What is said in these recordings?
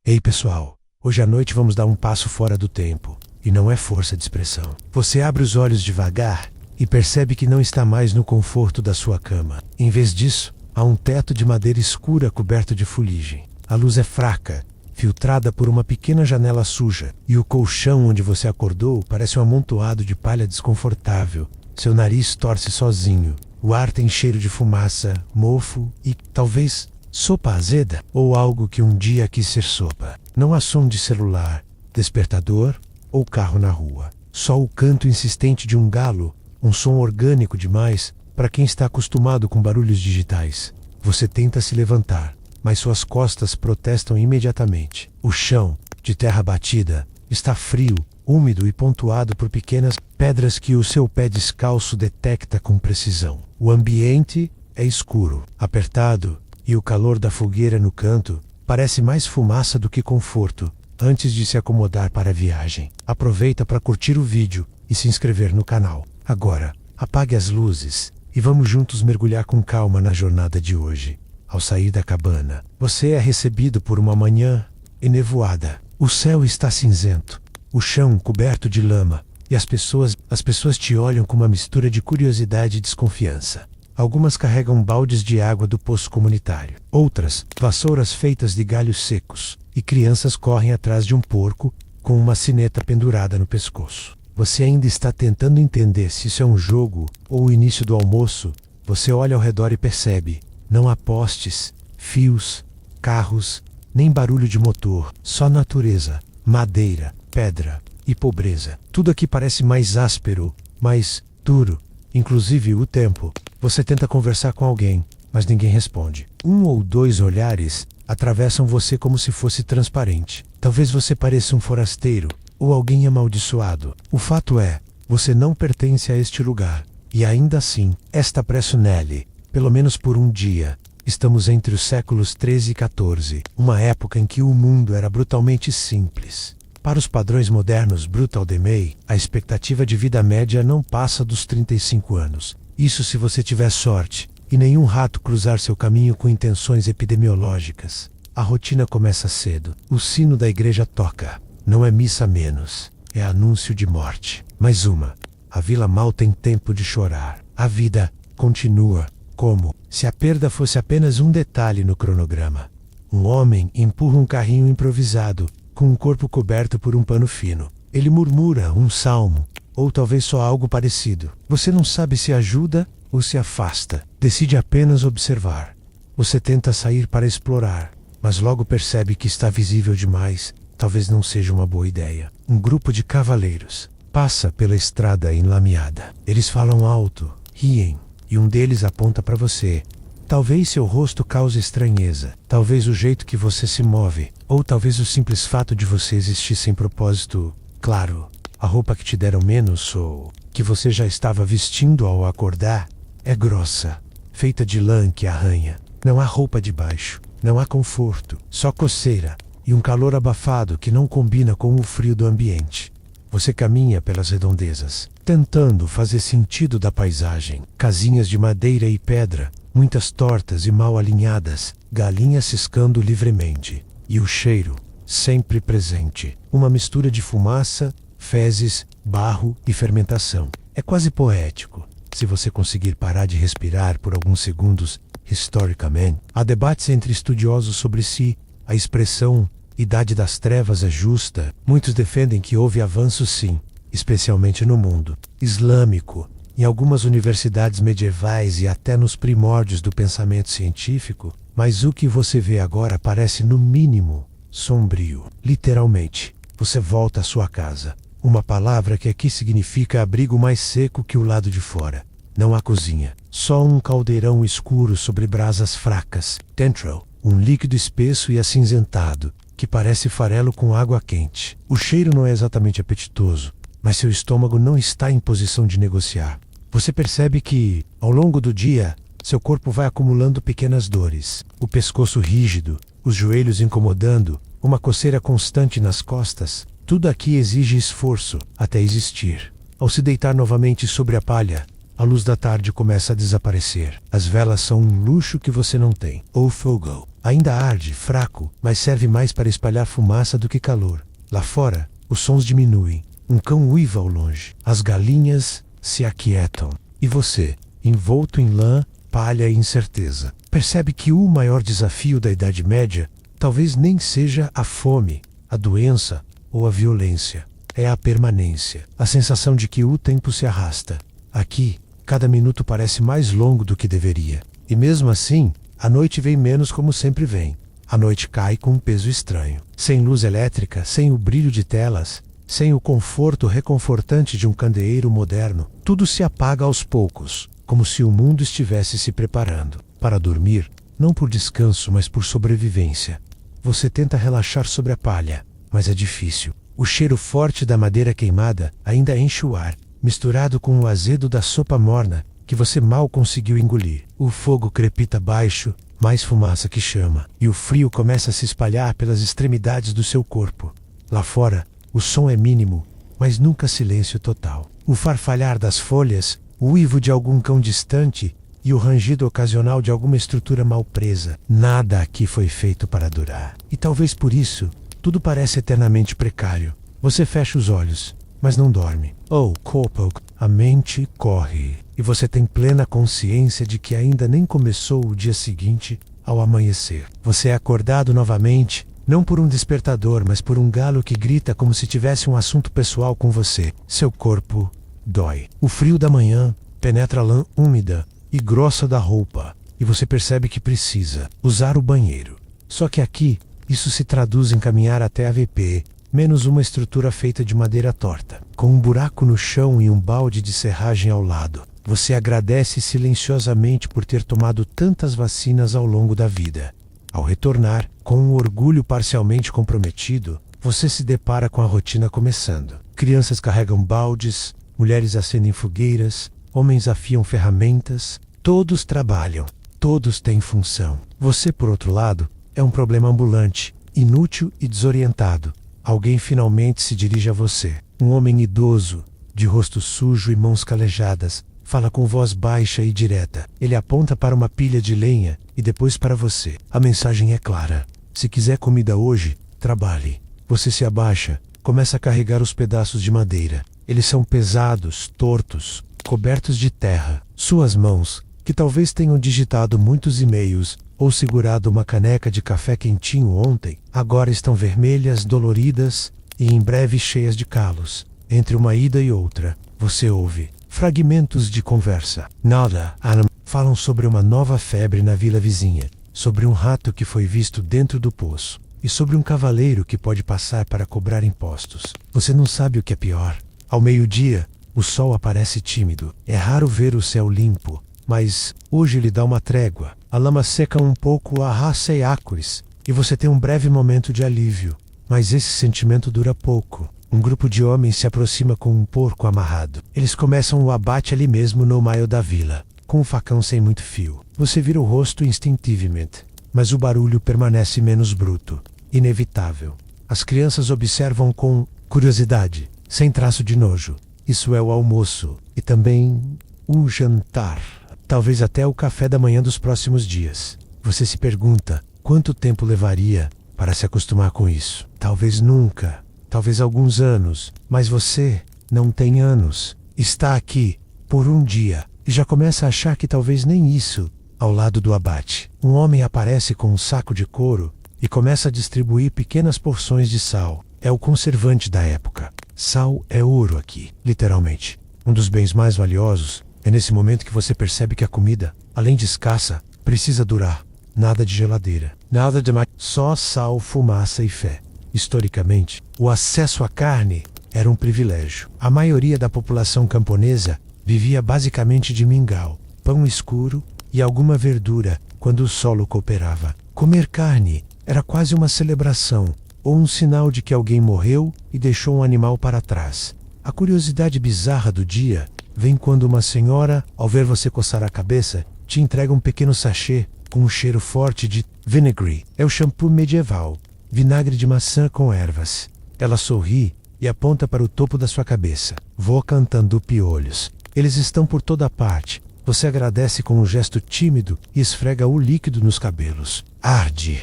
Ei pessoal, hoje à noite vamos dar um passo fora do tempo, e não é força de expressão. Você abre os olhos devagar e percebe que não está mais no conforto da sua cama. Em vez disso, há um teto de madeira escura coberto de fuligem. A luz é fraca, filtrada por uma pequena janela suja, e o colchão onde você acordou parece um amontoado de palha desconfortável. Seu nariz torce sozinho. O ar tem cheiro de fumaça, mofo e, talvez, sopa azeda, ou algo que um dia quis ser sopa. Não há som de celular, despertador ou carro na rua. Só o canto insistente de um galo, um som orgânico demais para quem está acostumado com barulhos digitais. Você tenta se levantar, mas suas costas protestam imediatamente. O chão, de terra batida, está frio, úmido e pontuado por pequenas pedras que o seu pé descalço detecta com precisão. O ambiente é escuro, apertado, e o calor da fogueira no canto parece mais fumaça do que conforto antes de se acomodar para a viagem. Aproveita para curtir o vídeo e se inscrever no canal. Agora, apague as luzes e vamos juntos mergulhar com calma na jornada de hoje. Ao sair da cabana, você é recebido por uma manhã enevoada. O céu está cinzento, o chão coberto de lama, e as pessoas te olham com uma mistura de curiosidade e desconfiança. Algumas carregam baldes de água do poço comunitário, outras, vassouras feitas de galhos secos, e crianças correm atrás de um porco com uma sineta pendurada no pescoço. Você ainda está tentando entender se isso é um jogo ou o início do almoço. Você olha ao redor e percebe: não há postes, fios, carros, nem barulho de motor, só natureza, madeira, pedra e pobreza. Tudo aqui parece mais áspero, mais duro, inclusive o tempo. Você tenta conversar com alguém, mas ninguém responde. Um ou dois olhares atravessam você como se fosse transparente. Talvez você pareça um forasteiro ou alguém amaldiçoado. O fato é, você não pertence a este lugar. E ainda assim, esta presso nele, pelo menos por um dia. Estamos entre os séculos 13 e 14, uma época em que o mundo era brutalmente simples. Para os padrões modernos Brutal Demey, a expectativa de vida média não passa dos 35 anos. Isso se você tiver sorte, e nenhum rato cruzar seu caminho com intenções epidemiológicas. A rotina começa cedo. O sino da igreja toca. Não é missa menos, é anúncio de morte. Mais uma. A vila mal tem tempo de chorar. A vida continua, como se a perda fosse apenas um detalhe no cronograma. Um homem empurra um carrinho improvisado, com um corpo coberto por um pano fino. Ele murmura um salmo, ou talvez só algo parecido. Você não sabe se ajuda ou se afasta. Decide apenas observar. Você tenta sair para explorar, mas logo percebe que está visível demais. Talvez não seja uma boa ideia. Um grupo de cavaleiros passa pela estrada enlameada. Eles falam alto, riem, e um deles aponta para você. Talvez seu rosto cause estranheza, talvez o jeito que você se move, ou talvez o simples fato de você existir sem propósito. Claro, a roupa que te deram menos ou que você já estava vestindo ao acordar é grossa, feita de lã que arranha. Não há roupa de baixo, não há conforto, só coceira e um calor abafado que não combina com o frio do ambiente. Você caminha pelas redondezas, tentando fazer sentido da paisagem. Casinhas de madeira e pedra, muitas tortas e mal alinhadas, galinhas ciscando livremente. E o cheiro, sempre presente. Uma mistura de fumaça, fezes, barro e fermentação. É quase poético, se você conseguir parar de respirar por alguns segundos. Historicamente, há debates entre estudiosos sobre se a expressão Idade das Trevas é justa. Muitos defendem que houve avanço sim, especialmente no mundo islâmico, em algumas universidades medievais e até nos primórdios do pensamento científico, mas o que você vê agora parece no mínimo sombrio. Literalmente, você volta à sua casa. Uma palavra que aqui significa abrigo mais seco que o lado de fora. Não há cozinha, só um caldeirão escuro sobre brasas fracas. Dentro, um líquido espesso e acinzentado, que parece farelo com água quente. O cheiro não é exatamente apetitoso, mas seu estômago não está em posição de negociar. Você percebe que, ao longo do dia, seu corpo vai acumulando pequenas dores. O pescoço rígido, os joelhos incomodando, uma coceira constante nas costas. Tudo aqui exige esforço até existir. Ao se deitar novamente sobre a palha, a luz da tarde começa a desaparecer. As velas são um luxo que você não tem. Ou fogo. Ainda arde, fraco, mas serve mais para espalhar fumaça do que calor. Lá fora, os sons diminuem. Um cão uiva ao longe. As galinhas se aquietam. E você, envolto em lã, palha e incerteza, percebe que o maior desafio da Idade Média talvez nem seja a fome, a doença ou a violência. É a permanência, a sensação de que o tempo se arrasta. Aqui, cada minuto parece mais longo do que deveria. E mesmo assim, a noite vem menos como sempre vem. A noite cai com um peso estranho. Sem luz elétrica, sem o brilho de telas, sem o conforto reconfortante de um candeeiro moderno, tudo se apaga aos poucos, como se o mundo estivesse se preparando para dormir, não por descanso, mas por sobrevivência. Você tenta relaxar sobre a palha, mas é difícil. O cheiro forte da madeira queimada ainda enche o ar, misturado com o azedo da sopa morna que você mal conseguiu engolir. O fogo crepita baixo, mais fumaça que chama, e o frio começa a se espalhar pelas extremidades do seu corpo. Lá fora, o som é mínimo, mas nunca silêncio total. O farfalhar das folhas, o uivo de algum cão distante e o rangido ocasional de alguma estrutura mal presa. Nada aqui foi feito para durar. E talvez por isso, tudo parece eternamente precário. Você fecha os olhos, mas não dorme. Oh, Copel, a mente corre. E você tem plena consciência de que ainda nem começou o dia seguinte ao amanhecer. Você é acordado novamente, não por um despertador, mas por um galo que grita como se tivesse um assunto pessoal com você. Seu corpo dói. O frio da manhã penetra a lã úmida e grossa da roupa, e você percebe que precisa usar o banheiro. Só que aqui, isso se traduz em caminhar até a VP, menos uma estrutura feita de madeira torta, com um buraco no chão e um balde de serragem ao lado. Você agradece silenciosamente por ter tomado tantas vacinas ao longo da vida. Ao retornar, com um orgulho parcialmente comprometido, você se depara com a rotina começando. Crianças carregam baldes, mulheres acendem fogueiras, homens afiam ferramentas, todos trabalham, todos têm função. Você, por outro lado, é um problema ambulante, inútil e desorientado. Alguém finalmente se dirige a você. Um homem idoso, de rosto sujo e mãos calejadas, fala com voz baixa e direta. Ele aponta para uma pilha de lenha e depois para você. A mensagem é clara. Se quiser comida hoje, trabalhe. Você se abaixa, começa a carregar os pedaços de madeira. Eles são pesados, tortos, cobertos de terra. Suas mãos, que talvez tenham digitado muitos e-mails ou segurado uma caneca de café quentinho ontem, agora estão vermelhas, doloridas e em breve cheias de calos. Entre uma ida e outra, você ouve fragmentos de conversa. Nada, falam sobre uma nova febre na vila vizinha, sobre um rato que foi visto dentro do poço e sobre um cavaleiro que pode passar para cobrar impostos. Você não sabe o que é pior. Ao meio-dia, o sol aparece tímido. É raro ver o céu limpo, mas hoje lhe dá uma trégua. A lama seca um pouco a raça e ácores, e você tem um breve momento de alívio. Mas esse sentimento dura pouco. Um grupo de homens se aproxima com um porco amarrado. Eles começam o abate ali mesmo no meio da vila, com um facão sem muito fio. Você vira o rosto instintivamente, mas o barulho permanece menos bruto, inevitável. As crianças observam com curiosidade, sem traço de nojo. Isso é o almoço e também o jantar. Talvez até o café da manhã dos próximos dias. Você se pergunta quanto tempo levaria para se acostumar com isso. Talvez nunca, talvez alguns anos, mas você não tem anos. Está aqui por um dia e já começa a achar que talvez nem isso. Ao lado do abate, um homem aparece com um saco de couro e começa a distribuir pequenas porções de sal. É o conservante da época. Sal é ouro aqui, literalmente. Um dos bens mais valiosos. É nesse momento que você percebe que a comida, além de escassa, precisa durar. Nada de geladeira, nada de mais, só sal, fumaça e fé. Historicamente, o acesso à carne era um privilégio. A maioria da população camponesa vivia basicamente de mingau, pão escuro e alguma verdura quando o solo cooperava. Comer carne era quase uma celebração, ou um sinal de que alguém morreu e deixou um animal para trás. A curiosidade bizarra do dia vem quando uma senhora, ao ver você coçar a cabeça, te entrega um pequeno sachê com um cheiro forte de vinegre. É o shampoo medieval, vinagre de maçã com ervas. Ela sorri e aponta para o topo da sua cabeça. Vou cantando piolhos. Eles estão por toda parte, Você agradece com um gesto tímido e esfrega o líquido nos cabelos. Arde.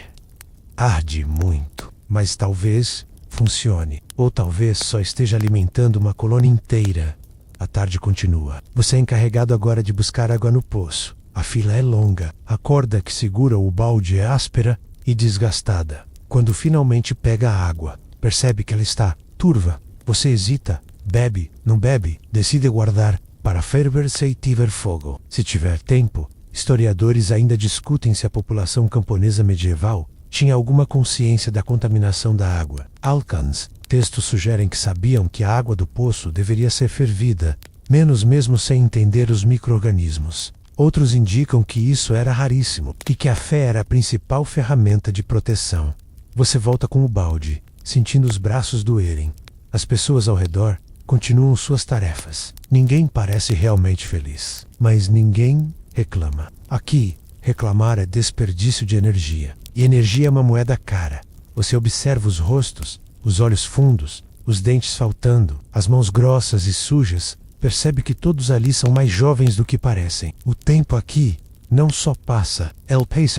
Arde muito. Mas talvez funcione. Ou talvez só esteja alimentando uma colônia inteira. A tarde continua. Você é encarregado agora de buscar água no poço. A fila é longa. A corda que segura o balde é áspera e desgastada. Quando finalmente pega a água, percebe que ela está turva. Você hesita. Bebe, não bebe, decide guardar para ferver se tiver fogo. Se tiver tempo, historiadores ainda discutem se a população camponesa medieval tinha alguma consciência da contaminação da água. Alcans, textos sugerem que sabiam que a água do poço deveria ser fervida, menos mesmo sem entender os micro-organismos. Outros indicam que isso era raríssimo e que a fé era a principal ferramenta de proteção. Você volta com o balde, sentindo os braços doerem. As pessoas ao redor continuam suas tarefas. Ninguém parece realmente feliz, mas ninguém reclama. Aqui, reclamar é desperdício de energia. E energia é uma moeda cara. Você observa os rostos, os olhos fundos, os dentes faltando, as mãos grossas e sujas, percebe que todos ali são mais jovens do que parecem. O tempo aqui não só passa, ele passa.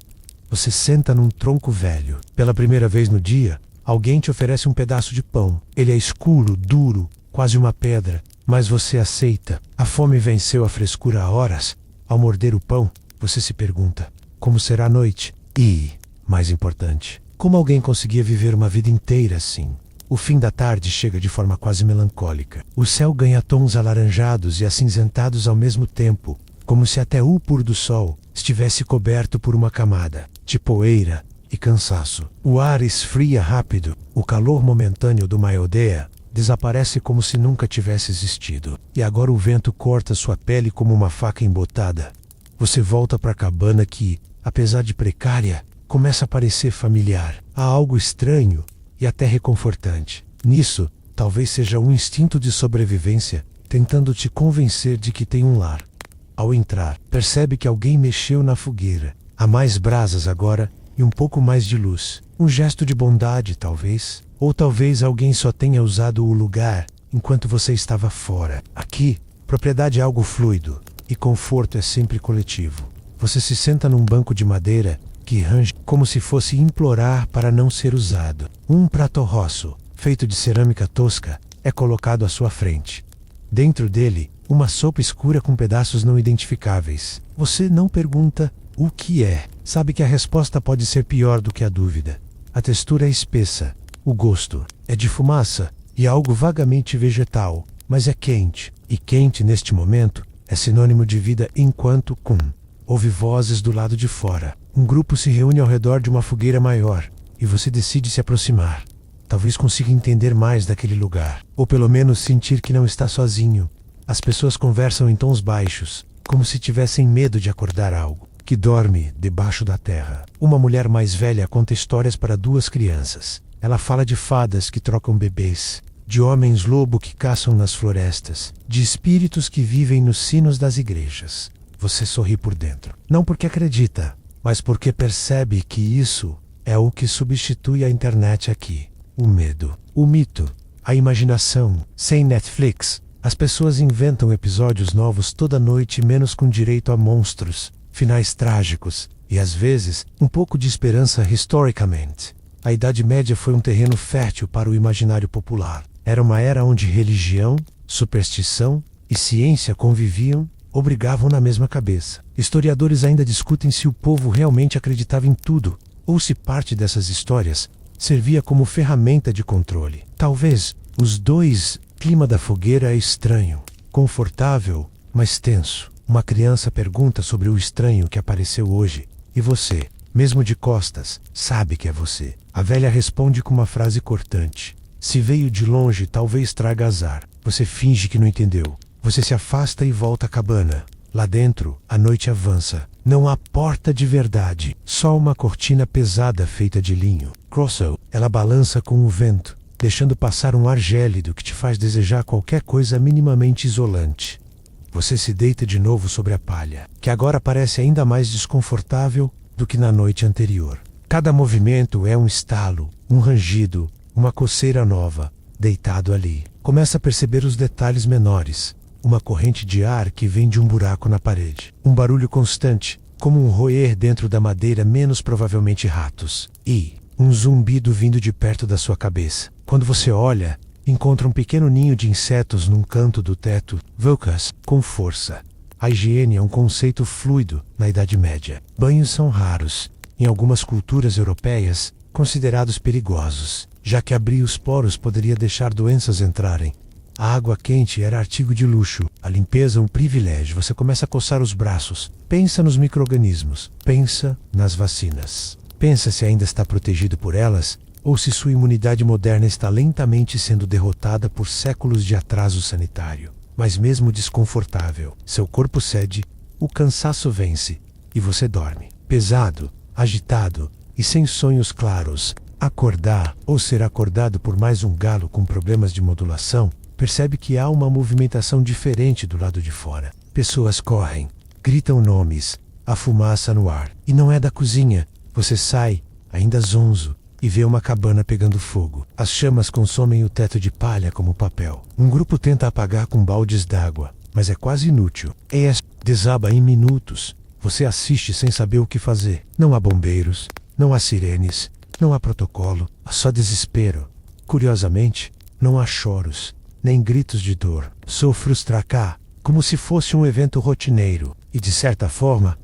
Você senta num tronco velho. Pela primeira vez no dia, alguém te oferece um pedaço de pão. Ele é escuro, duro, quase uma pedra, mas você aceita. A fome venceu a frescura há horas. Ao morder o pão, você se pergunta, como será a noite? E, mais importante, como alguém conseguia viver uma vida inteira assim? O fim da tarde chega de forma quase melancólica. O céu ganha tons alaranjados e acinzentados ao mesmo tempo, como se até o pôr do sol estivesse coberto por uma camada de poeira e cansaço. O ar esfria rápido. O calor momentâneo do Maiodea desaparece como se nunca tivesse existido. E agora o vento corta sua pele como uma faca embotada. Você volta para a cabana que, apesar de precária, começa a parecer familiar. Há algo estranho e até reconfortante. Nisso, talvez seja um instinto de sobrevivência tentando te convencer de que tem um lar. Ao entrar, percebe que alguém mexeu na fogueira. Há mais brasas agora e um pouco mais de luz. Um gesto de bondade, talvez. Ou talvez alguém só tenha usado o lugar enquanto você estava fora. Aqui, propriedade é algo fluido e conforto é sempre coletivo. Você se senta num banco de madeira que range como se fosse implorar para não ser usado. Um prato rosso, feito de cerâmica tosca, é colocado à sua frente. Dentro dele, uma sopa escura com pedaços não identificáveis. Você não pergunta o que é. Sabe que a resposta pode ser pior do que a dúvida. A textura é espessa. O gosto é de fumaça e algo vagamente vegetal, mas é quente. E quente, neste momento, é sinônimo de vida enquanto ouve vozes do lado de fora. Um grupo se reúne ao redor de uma fogueira maior e você decide se aproximar. Talvez consiga entender mais daquele lugar, ou pelo menos sentir que não está sozinho. As pessoas conversam em tons baixos, como se tivessem medo de acordar algo que dorme debaixo da terra. Uma mulher mais velha conta histórias para duas crianças. Ela fala de fadas que trocam bebês, de homens-lobo que caçam nas florestas, de espíritos que vivem nos sinos das igrejas. Você sorri por dentro. Não porque acredita, mas porque percebe que isso é o que substitui a internet aqui. O medo, o mito, a imaginação. Sem Netflix, as pessoas inventam episódios novos toda noite, menos com direito a monstros, finais trágicos e, às vezes, um pouco de esperança historicamente. A Idade Média foi um terreno fértil para o imaginário popular. Era uma era onde religião, superstição e ciência conviviam, obrigavam na mesma cabeça. Historiadores ainda discutem se o povo realmente acreditava em tudo, ou se parte dessas histórias servia como ferramenta de controle. Talvez os dois. Clima da fogueira é estranho, confortável, mas tenso. Uma criança pergunta sobre o estranho que apareceu hoje, e você, mesmo de costas, sabe que é você. A velha responde com uma frase cortante. Se veio de longe, talvez traga azar. Você finge que não entendeu. Você se afasta e volta à cabana. Lá dentro, a noite avança. Não há porta de verdade, só uma cortina pesada feita de linho. Crosso, ela balança com o vento, deixando passar um ar gélido que te faz desejar qualquer coisa minimamente isolante. Você se deita de novo sobre a palha, que agora parece ainda mais desconfortável do que na noite anterior. Cada movimento é um estalo, um rangido, uma coceira nova. Deitado ali, começa a perceber os detalhes menores. uma corrente de ar que vem de um buraco na parede. Um barulho constante, como um roer dentro da madeira, menos provavelmente ratos. E um zumbido vindo de perto da sua cabeça. Quando você olha, encontra um pequeno ninho de insetos num canto do teto. Vulcas, com força. A higiene é um conceito fluido na Idade Média. Banhos são raros, em algumas culturas europeias, considerados perigosos, já que abrir os poros poderia deixar doenças entrarem. A água quente era artigo de luxo, a limpeza um privilégio. Você começa a coçar os braços. Pensa nos micro-organismos, pensa nas vacinas. Pensa se ainda está protegido por elas, ou se sua imunidade moderna está lentamente sendo derrotada por séculos de atraso sanitário. Mas mesmo desconfortável, seu corpo cede, o cansaço vence, e você dorme. Pesado, agitado e sem sonhos claros. Acordar, ou ser acordado por mais um galo com problemas de modulação, percebe que há uma movimentação diferente do lado de fora. Pessoas correm, gritam nomes, a fumaça no ar. E não é da cozinha. Você sai, ainda zonzo, e vê uma cabana pegando fogo. As chamas consomem o teto de palha como papel. Um grupo tenta apagar com baldes d'água, mas é quase inútil. Desaba em minutos. Você assiste sem saber o que fazer. Não há bombeiros, não há sirenes, não há protocolo, há só desespero. Curiosamente, não há choros, nem gritos de dor. Sou frustracá, como se fosse um evento rotineiro. E de certa forma,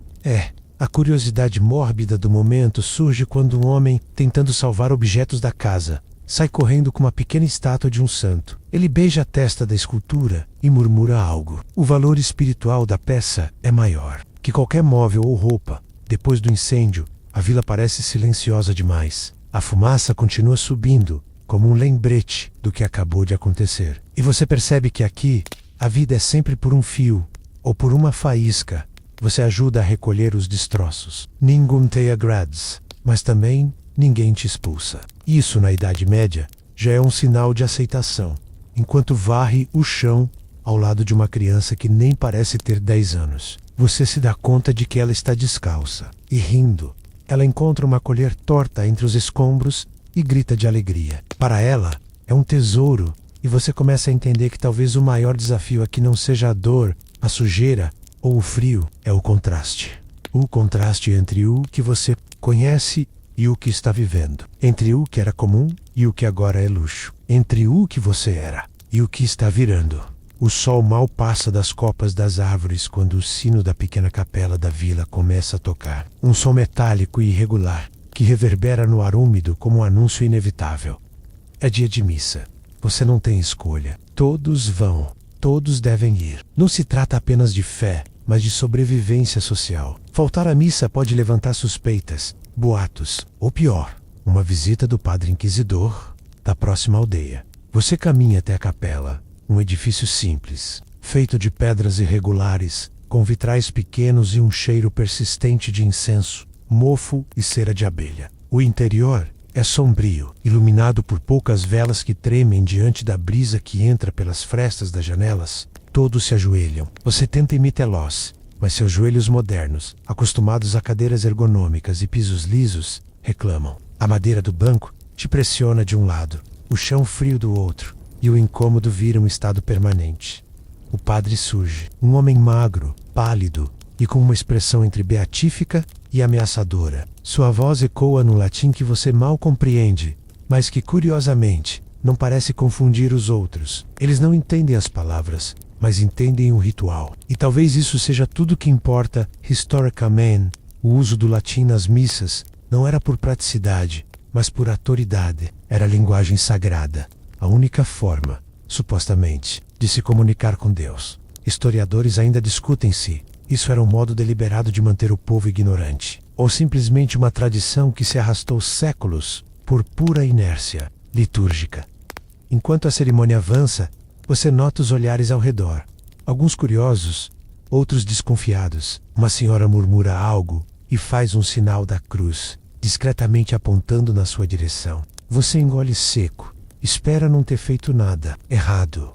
a curiosidade mórbida do momento surge quando um homem, tentando salvar objetos da casa, sai correndo com uma pequena estátua de um santo. Ele beija a testa da escultura e murmura algo. O valor espiritual da peça é maior que qualquer móvel ou roupa. Depois do incêndio, a vila parece silenciosa demais. A fumaça continua subindo, como um lembrete do que acabou de acontecer. E você percebe que aqui, a vida é sempre por um fio, ou por uma faísca. Você ajuda a recolher os destroços. Ninguém te agrades, mas também ninguém te expulsa. Isso, na Idade Média, já é um sinal de aceitação, enquanto varre o chão ao lado de uma criança que nem parece ter 10 anos. Você se dá conta de que ela está descalça, e rindo. Ela encontra uma colher torta entre os escombros e grita de alegria. Para ela, é um tesouro, e você começa a entender que talvez o maior desafio aqui não seja a dor, a sujeira ou o frio, é o contraste. O contraste entre o que você conhece e o que está vivendo. Entre o que era comum e o que agora é luxo. Entre o que você era e o que está virando. O sol mal passa das copas das árvores quando o sino da pequena capela da vila começa a tocar. Um som metálico e irregular, que reverbera no ar úmido como um anúncio inevitável. É dia de missa. Você não tem escolha. Todos vão. Todos devem ir. Não se trata apenas de fé, mas de sobrevivência social. Faltar à missa pode levantar suspeitas, boatos, ou pior, uma visita do padre inquisidor da próxima aldeia. Você caminha até a capela, um edifício simples, feito de pedras irregulares, com vitrais pequenos e um cheiro persistente de incenso, mofo e cera de abelha. O interior é sombrio, iluminado por poucas velas que tremem diante da brisa que entra pelas frestas das janelas. Todos se ajoelham. Você tenta imitá-los, mas seus joelhos modernos, acostumados a cadeiras ergonômicas e pisos lisos, reclamam. A madeira do banco te pressiona de um lado, o chão frio do outro, e o incômodo vira um estado permanente. O padre surge, um homem magro, pálido e com uma expressão entre beatífica e ameaçadora. Sua voz ecoa no latim que você mal compreende, mas que, curiosamente, não parece confundir os outros. Eles não entendem as palavras, mas entendem o ritual. E talvez isso seja tudo que importa. Historicamente, o uso do latim nas missas não era por praticidade, mas por autoridade. Era linguagem sagrada, a única forma, supostamente, de se comunicar com Deus. Historiadores ainda discutem se isso era um modo deliberado de manter o povo ignorante, ou simplesmente uma tradição que se arrastou séculos por pura inércia litúrgica. Enquanto a cerimônia avança, você nota os olhares ao redor. Alguns curiosos, outros desconfiados. Uma senhora murmura algo e faz um sinal da cruz, discretamente apontando na sua direção. Você engole seco, espera não ter feito nada errado.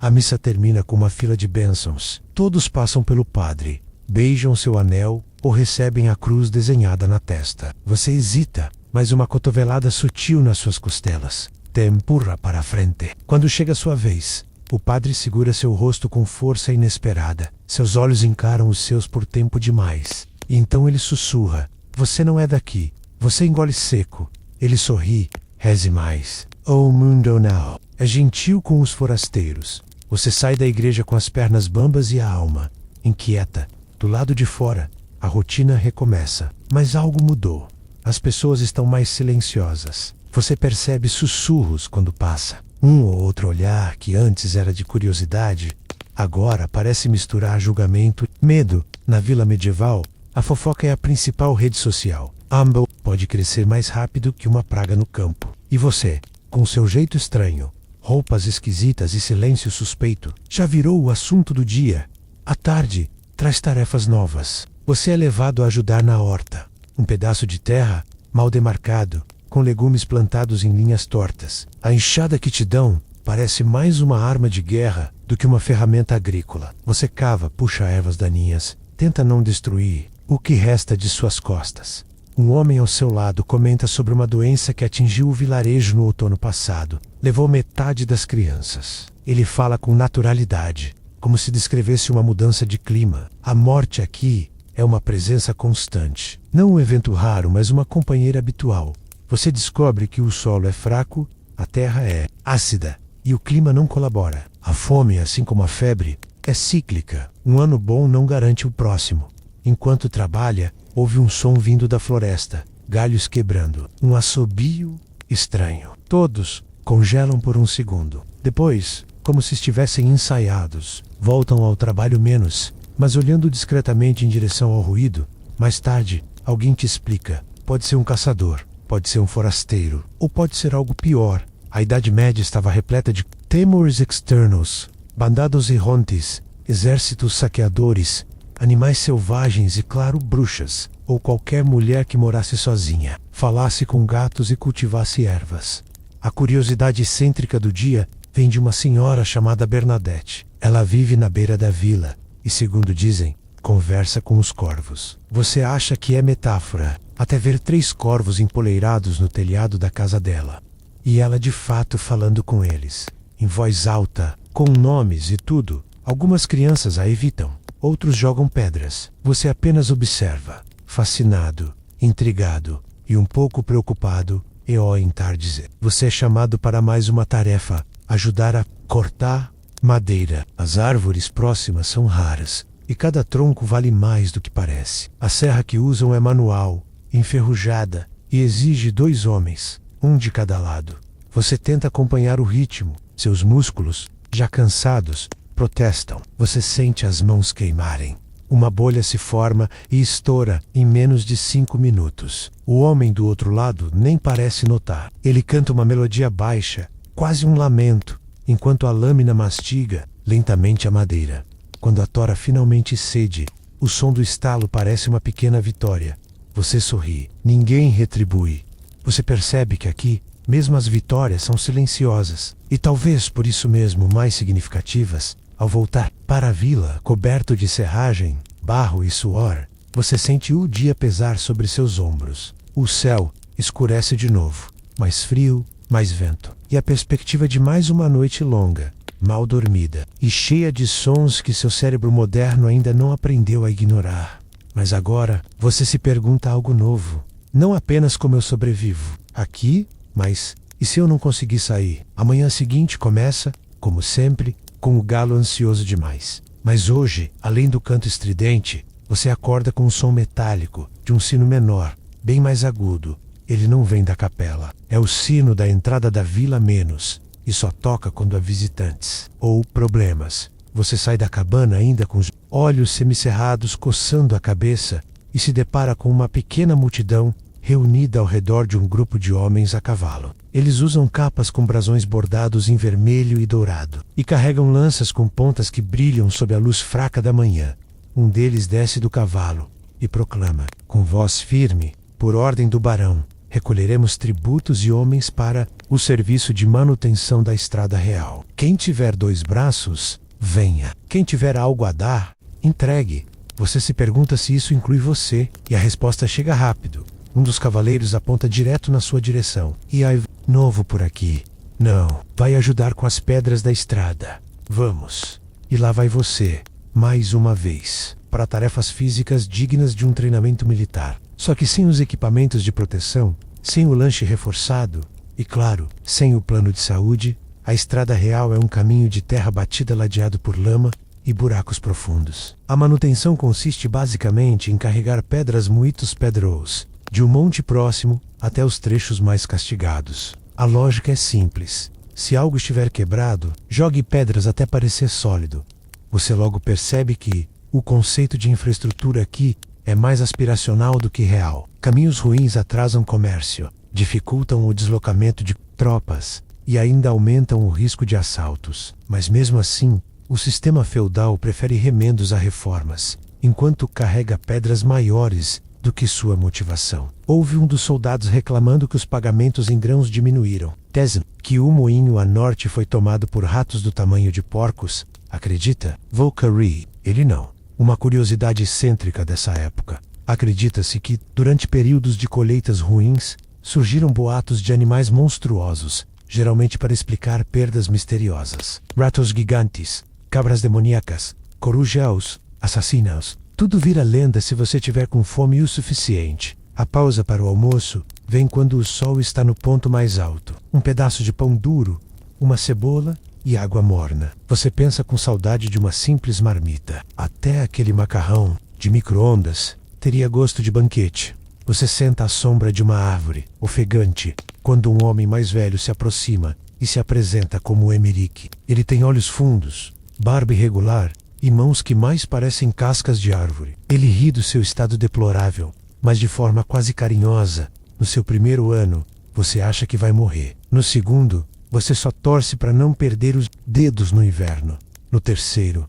A missa termina com uma fila de bênçãos. Todos passam pelo padre, beijam seu anel ou recebem a cruz desenhada na testa. Você hesita, mas uma cotovelada sutil nas suas costelas te empurra para a frente. Quando chega a sua vez, O padre segura seu rosto com força inesperada. Seus olhos encaram os seus por tempo demais. E então ele sussurra: você não é daqui. Você engole seco. Ele sorri. Reze mais. Oh mundo now. É gentil com os forasteiros. Você sai da igreja com as pernas bambas e a alma inquieta. Do lado de fora, a rotina recomeça. Mas algo mudou. As pessoas estão mais silenciosas. Você percebe sussurros quando passa. Um ou outro olhar que antes era de curiosidade, agora parece misturar julgamento e medo. Na vila medieval, a fofoca é a principal rede social. Amble pode crescer mais rápido que uma praga no campo. E você, com seu jeito estranho, roupas esquisitas e silêncio suspeito, já virou o assunto do dia. À tarde, traz tarefas novas. Você é levado a ajudar na horta. Um pedaço de terra, mal demarcado, com legumes plantados em linhas tortas. A enxada que te dão parece mais uma arma de guerra do que uma ferramenta agrícola. Você cava, puxa ervas daninhas, tenta não destruir o que resta de suas costas. Um homem ao seu lado comenta sobre uma doença que atingiu o vilarejo no outono passado. Levou metade das crianças. Ele fala com naturalidade, como se descrevesse uma mudança de clima. A morte aqui é uma presença constante. Não um evento raro, mas uma companheira habitual. Você descobre que o solo é fraco, a terra é ácida e o clima não colabora. A fome, assim como a febre, é cíclica. Um ano bom não garante o próximo. Enquanto trabalha, ouve um som vindo da floresta, galhos quebrando, um assobio estranho. Todos congelam por um segundo. Depois, como se estivessem ensaiados, voltam ao trabalho menos, mas olhando discretamente em direção ao ruído. Mais tarde, alguém te explica. Pode ser um caçador, pode ser um forasteiro, ou pode ser algo pior. A Idade Média estava repleta de temores externos, bandados errantes, exércitos saqueadores, animais selvagens e, claro, bruxas, ou qualquer mulher que morasse sozinha, falasse com gatos e cultivasse ervas. A curiosidade excêntrica do dia vem de uma senhora chamada Bernadette. Ela vive na beira da vila e, segundo dizem, conversa com os corvos. Você acha que é metáfora, até ver 3 corvos empoleirados no telhado da casa dela. E ela de fato falando com eles, em voz alta, com nomes e tudo. Algumas crianças a evitam, outros jogam pedras. Você apenas observa, fascinado, intrigado e um pouco preocupado. E ó entardecer. Você é chamado para mais uma tarefa, ajudar a cortar madeira. As árvores próximas são raras e cada tronco vale mais do que parece. A serra que usam é manual, enferrujada e exige 2 homens, um de cada lado. Você tenta acompanhar o ritmo. Seus músculos, já cansados, protestam. Você sente as mãos queimarem. Uma bolha se forma e estoura em menos de 5 minutos. O homem do outro lado nem parece notar. Ele canta uma melodia baixa, quase um lamento, enquanto a lâmina mastiga lentamente a madeira. Quando a tora finalmente cede, o som do estalo parece uma pequena vitória. Você sorri. Ninguém retribui. Você percebe que aqui, mesmo as vitórias são silenciosas, e talvez por isso mesmo mais significativas. Ao voltar para a vila, coberto de serragem, barro e suor, você sente o dia pesar sobre seus ombros. O céu escurece de novo, mais frio, mais vento, e a perspectiva de mais uma noite longa, mal dormida, e cheia de sons que seu cérebro moderno ainda não aprendeu a ignorar. Mas agora, você se pergunta algo novo. Não apenas como eu sobrevivo aqui, mas e se eu não conseguir sair? A manhã seguinte começa, como sempre, com o galo ansioso demais. Mas hoje, além do canto estridente, você acorda com um som metálico de um sino menor, bem mais agudo. Ele não vem da capela. É o sino da entrada da vila menos, e só toca quando há visitantes ou problemas. Você sai da cabana ainda com os olhos semicerrados, coçando a cabeça, e se depara com uma pequena multidão reunida ao redor de um grupo de homens a cavalo. Eles usam capas com brasões bordados em vermelho e dourado, e carregam lanças com pontas que brilham sob a luz fraca da manhã. Um deles desce do cavalo e proclama, com voz firme, por ordem do barão, recolheremos tributos e homens para o serviço de manutenção da estrada real. Quem tiver 2 braços, venha. Quem tiver algo a dar, entregue. Você se pergunta se isso inclui você, e a resposta chega rápido. Um dos cavaleiros aponta direto na sua direção. E aí, novo por aqui. Não, vai ajudar com as pedras da estrada. Vamos. E lá vai você, mais uma vez, para tarefas físicas dignas de um treinamento militar. Só que sem os equipamentos de proteção, sem o lanche reforçado e, claro, sem o plano de saúde, a estrada real é um caminho de terra batida ladeado por lama e buracos profundos. A manutenção consiste basicamente em carregar pedras muitos pedros, de um monte próximo até os trechos mais castigados. A lógica é simples. Se algo estiver quebrado, jogue pedras até parecer sólido. Você logo percebe que o conceito de infraestrutura aqui é mais aspiracional do que real. Caminhos ruins atrasam comércio, dificultam o deslocamento de tropas e ainda aumentam o risco de assaltos. Mas mesmo assim, o sistema feudal prefere remendos a reformas, enquanto carrega pedras maiores do que sua motivação. Houve um dos soldados reclamando que os pagamentos em grãos diminuíram. Dizem que o moinho a norte foi tomado por ratos do tamanho de porcos. Acredita? Valkyrie, ele não. Uma curiosidade excêntrica dessa época. Acredita-se que, durante períodos de colheitas ruins, surgiram boatos de animais monstruosos, geralmente para explicar perdas misteriosas. Ratos gigantes, cabras demoníacas, corujas, assassinos. Tudo vira lenda se você tiver com fome o suficiente. A pausa para o almoço vem quando o sol está no ponto mais alto. Um pedaço de pão duro, uma cebola e água morna. Você pensa com saudade de uma simples marmita. Até aquele macarrão de micro-ondas teria gosto de banquete. Você senta à sombra de uma árvore, ofegante, quando um homem mais velho se aproxima e se apresenta como Emerick. Ele tem olhos fundos, barba irregular e mãos que mais parecem cascas de árvore. Ele ri do seu estado deplorável, mas de forma quase carinhosa. No seu primeiro ano, você acha que vai morrer. No segundo, você só torce para não perder os dedos no inverno. No terceiro,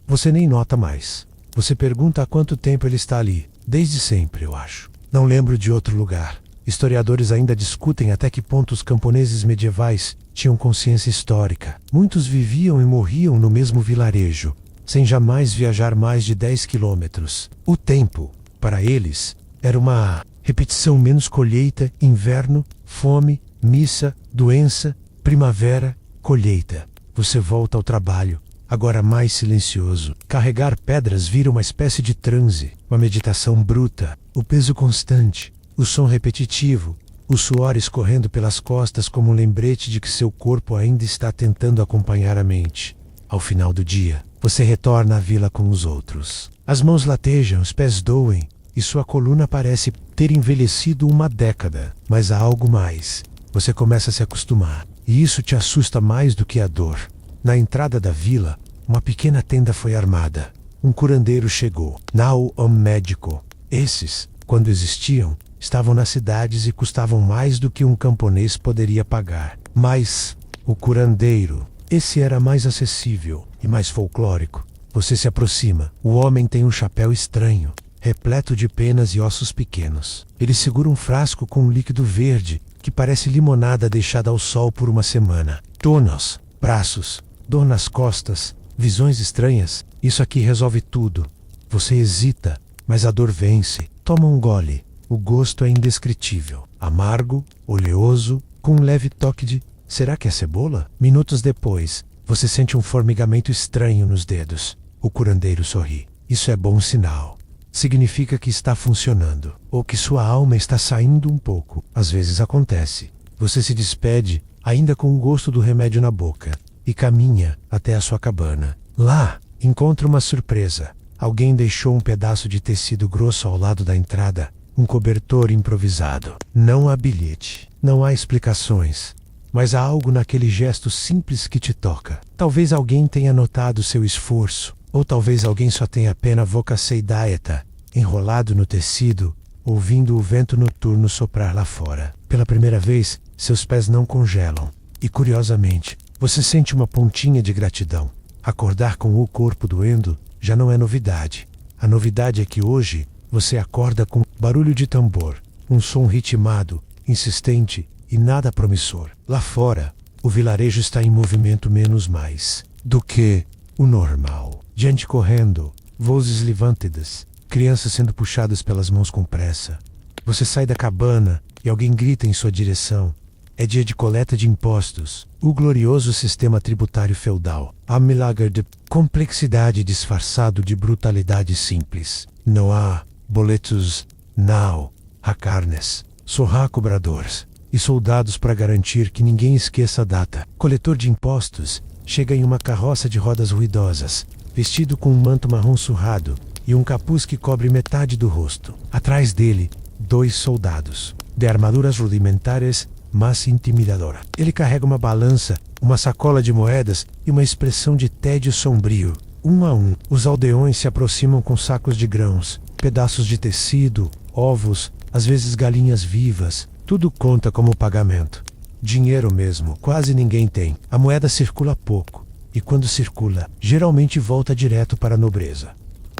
você nem nota mais. Você pergunta há quanto tempo ele está ali. Desde sempre, eu acho. Não lembro de outro lugar. Historiadores ainda discutem até que ponto os camponeses medievais tinham consciência histórica. Muitos viviam e morriam no mesmo vilarejo, sem jamais viajar mais de 10 quilômetros. O tempo, para eles, era uma repetição menos colheita, inverno, fome, missa, doença, primavera, colheita. Você volta ao trabalho, agora mais silencioso. Carregar pedras vira uma espécie de transe, uma meditação bruta, o peso constante, o som repetitivo, o suor escorrendo pelas costas como um lembrete de que seu corpo ainda está tentando acompanhar a mente. Ao final do dia, você retorna à vila com os outros. As mãos latejam, os pés doem, e sua coluna parece ter envelhecido uma década. Mas há algo mais. Você começa a se acostumar, e isso te assusta mais do que a dor. Na entrada da vila, uma pequena tenda foi armada. Um curandeiro chegou. Não um médico. Esses, quando existiam, estavam nas cidades e custavam mais do que um camponês poderia pagar. Mas o curandeiro, esse era mais acessível e mais folclórico. Você se aproxima. O homem tem um chapéu estranho, repleto de penas e ossos pequenos. Ele segura um frasco com um líquido verde que parece limonada deixada ao sol por uma semana. Tonos, braços, dor nas costas, visões estranhas. Isso aqui resolve tudo. Você hesita, mas a dor vence. Toma um gole. O gosto é indescritível. Amargo, oleoso, com um leve toque de... Será que é cebola? Minutos depois, você sente um formigamento estranho nos dedos. O curandeiro sorri. Isso é bom sinal. Significa que está funcionando, ou que sua alma está saindo um pouco. Às vezes acontece. Você se despede, ainda com o gosto do remédio na boca, e caminha até a sua cabana. Lá, encontra uma surpresa. Alguém deixou um pedaço de tecido grosso ao lado da entrada, um cobertor improvisado. Não há bilhete, não há explicações, mas há algo naquele gesto simples que te toca. Talvez alguém tenha notado seu esforço, ou talvez alguém só tenha apenas vocaceidaeta, enrolado no tecido, ouvindo o vento noturno soprar lá fora. Pela primeira vez, seus pés não congelam. E curiosamente, você sente uma pontinha de gratidão. Acordar com o corpo doendo já não é novidade. A novidade é que hoje, você acorda com barulho de tambor, um som ritmado, insistente e nada promissor. Lá fora, o vilarejo está em movimento menos mais do que o normal. Gente correndo, vozes levantadas, crianças sendo puxadas pelas mãos com pressa. Você sai da cabana e alguém grita em sua direção. É dia de coleta de impostos. O glorioso sistema tributário feudal. A milagre de complexidade disfarçado de brutalidade simples. Não há boletos, não há carnes. Só há cobradores e soldados para garantir que ninguém esqueça a data. Coletor de impostos chega em uma carroça de rodas ruidosas, vestido com um manto marrom surrado e um capuz que cobre metade do rosto. Atrás dele, 2 soldados, de armaduras rudimentares, mas intimidadora. Ele carrega uma balança, uma sacola de moedas e uma expressão de tédio sombrio. Um a um, os aldeões se aproximam com sacos de grãos, pedaços de tecido, ovos, às vezes galinhas vivas. Tudo conta como pagamento. Dinheiro mesmo, quase ninguém tem. A moeda circula pouco, e quando circula, geralmente volta direto para a nobreza.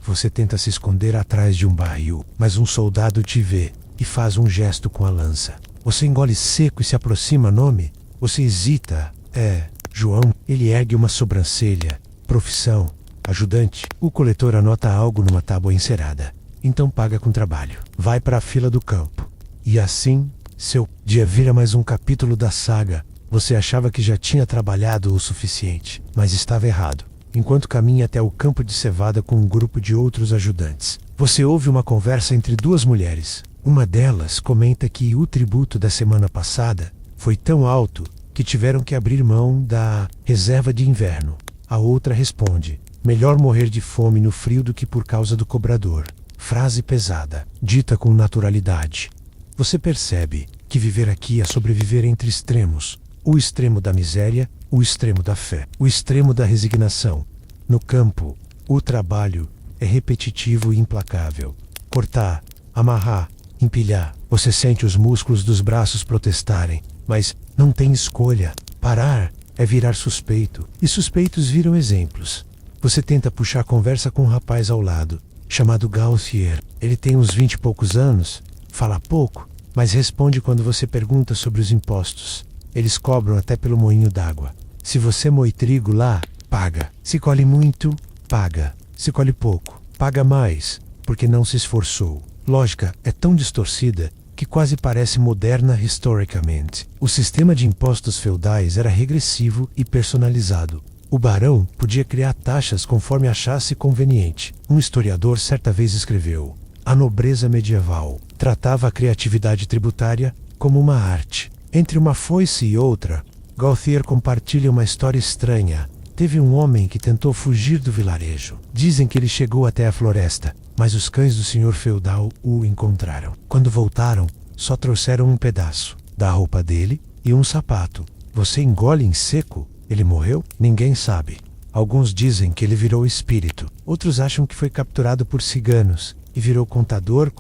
Você tenta se esconder atrás de um barril, mas um soldado te vê e faz um gesto com a lança. Você engole seco e se aproxima, nome? Você hesita. É, João. Ele ergue uma sobrancelha. Profissão, ajudante. O coletor anota algo numa tábua encerada. Então paga com trabalho. Vai para a fila do campo. E assim, seu dia vira mais um capítulo da saga. Você achava que já tinha trabalhado o suficiente, mas estava errado. Enquanto caminha até o campo de cevada com um grupo de outros ajudantes, você ouve uma conversa entre 2 mulheres. Uma delas comenta que o tributo da semana passada foi tão alto que tiveram que abrir mão da reserva de inverno. A outra responde: melhor morrer de fome no frio do que por causa do cobrador. Frase pesada, dita com naturalidade. Você percebe que viver aqui é sobreviver entre extremos. O extremo da miséria, o extremo da fé, o extremo da resignação. No campo, o trabalho é repetitivo e implacável. Cortar, amarrar, empilhar. Você sente os músculos dos braços protestarem, mas não tem escolha. Parar é virar suspeito, e suspeitos viram exemplos. Você tenta puxar conversa com um rapaz ao lado, chamado Gauthier. Ele tem uns 20 e poucos anos, fala pouco, mas responde quando você pergunta sobre os impostos. Eles cobram até pelo moinho d'água. Se você moe trigo lá, paga. Se colhe muito, paga. Se colhe pouco, paga mais, porque não se esforçou. Lógica é tão distorcida que quase parece moderna historicamente. O sistema de impostos feudais era regressivo e personalizado. O barão podia criar taxas conforme achasse conveniente. Um historiador certa vez escreveu: a nobreza medieval tratava a criatividade tributária como uma arte. Entre uma foice e outra, Gauthier compartilha uma história estranha. Teve um homem que tentou fugir do vilarejo. Dizem que ele chegou até a floresta, mas os cães do senhor feudal o encontraram. Quando voltaram, só trouxeram um pedaço da roupa dele e um sapato. Você engole em seco? Ele morreu? Ninguém sabe. Alguns dizem que ele virou espírito. Outros acham que foi capturado por ciganos e virou contador.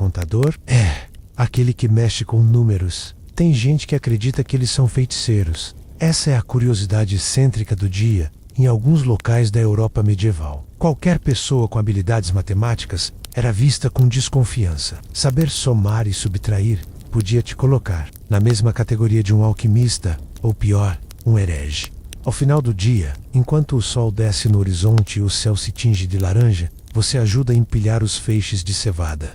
É, aquele que mexe com números. Tem gente que acredita que eles são feiticeiros. Essa é a curiosidade excêntrica do dia em alguns locais da Europa medieval. Qualquer pessoa com habilidades matemáticas era vista com desconfiança. Saber somar e subtrair podia te colocar na mesma categoria de um alquimista, ou pior, um herege. Ao final do dia, enquanto o sol desce no horizonte e o céu se tinge de laranja, você ajuda a empilhar os feixes de cevada.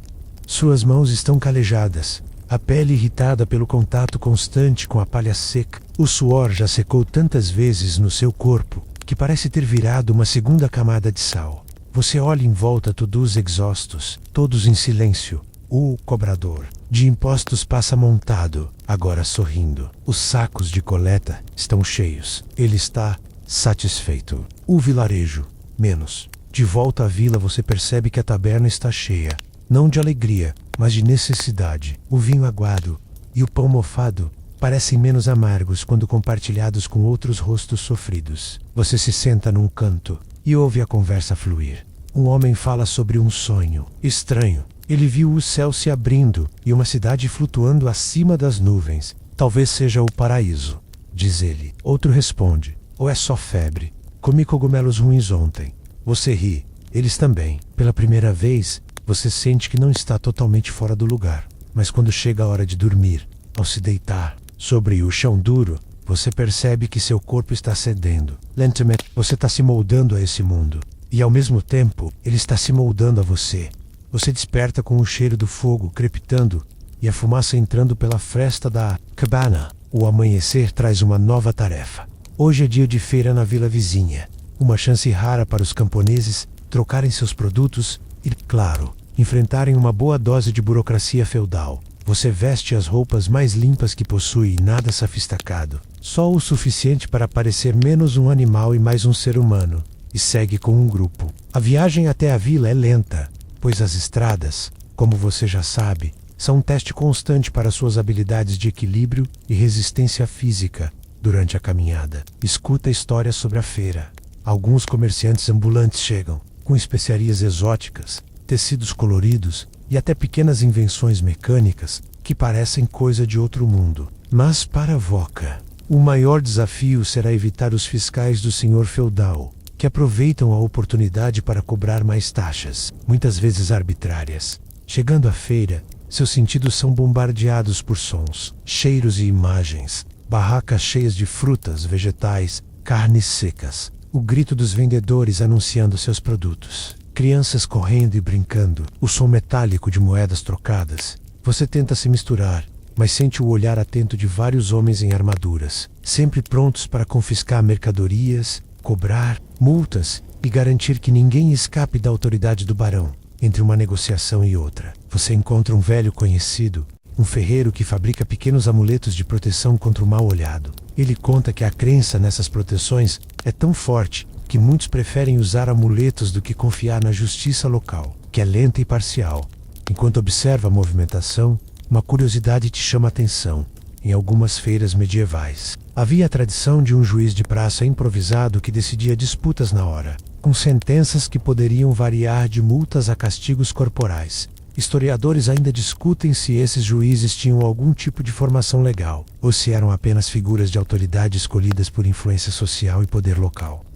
Suas mãos estão calejadas, a pele irritada pelo contato constante com a palha seca. O suor já secou tantas vezes no seu corpo que parece ter virado uma segunda camada de sal. Você olha em volta todos exaustos, todos em silêncio. O cobrador de impostos passa montado, agora sorrindo. Os sacos de coleta estão cheios. Ele está satisfeito. O vilarejo, menos. De volta à vila você percebe que a taberna está cheia. Não de alegria, mas de necessidade. O vinho aguado e o pão mofado parecem menos amargos quando compartilhados com outros rostos sofridos. Você se senta num canto e ouve a conversa fluir. Um homem fala sobre um sonho estranho. Ele viu o céu se abrindo e uma cidade flutuando acima das nuvens. Talvez seja o paraíso, diz ele. Outro responde: ou é só febre? Comi cogumelos ruins ontem. Você ri. Eles também. Pela primeira vez, você sente que não está totalmente fora do lugar. Mas quando chega a hora de dormir, ao se deitar sobre o chão duro, você percebe que seu corpo está cedendo. Lentamente, você está se moldando a esse mundo. E ao mesmo tempo, ele está se moldando a você. Você desperta com o cheiro do fogo crepitando e a fumaça entrando pela fresta da cabana. O amanhecer traz uma nova tarefa. Hoje é dia de feira na vila vizinha. Uma chance rara para os camponeses trocarem seus produtos e, claro, enfrentarem uma boa dose de burocracia feudal. Você veste as roupas mais limpas que possui e nada sofisticado. Só o suficiente para parecer menos um animal e mais um ser humano. E segue com um grupo. A viagem até a vila é lenta, pois as estradas, como você já sabe, são um teste constante para suas habilidades de equilíbrio e resistência física durante a caminhada. Escuta histórias sobre a feira. Alguns comerciantes ambulantes chegam, com especiarias exóticas, tecidos coloridos e até pequenas invenções mecânicas que parecem coisa de outro mundo. Mas para Voca, o maior desafio será evitar os fiscais do senhor feudal, que aproveitam a oportunidade para cobrar mais taxas, muitas vezes arbitrárias. Chegando à feira, seus sentidos são bombardeados por sons, cheiros e imagens. Barracas cheias de frutas, vegetais, carnes secas. O grito dos vendedores anunciando seus produtos. Crianças correndo e brincando. O som metálico de moedas trocadas. Você tenta se misturar, mas sente o olhar atento de vários homens em armaduras, sempre prontos para confiscar mercadorias, cobrar multas e garantir que ninguém escape da autoridade do barão. Entre uma negociação e outra, você encontra um velho conhecido, um ferreiro que fabrica pequenos amuletos de proteção contra o mal olhado. Ele conta que a crença nessas proteções é tão forte que muitos preferem usar amuletos do que confiar na justiça local, que é lenta e parcial. Enquanto observa a movimentação, uma curiosidade te chama a atenção. Em algumas feiras medievais, havia a tradição de um juiz de praça improvisado que decidia disputas na hora, com sentenças que poderiam variar de multas a castigos corporais. Historiadores ainda discutem se esses juízes tinham algum tipo de formação legal, ou se eram apenas figuras de autoridade escolhidas por influência social e poder local.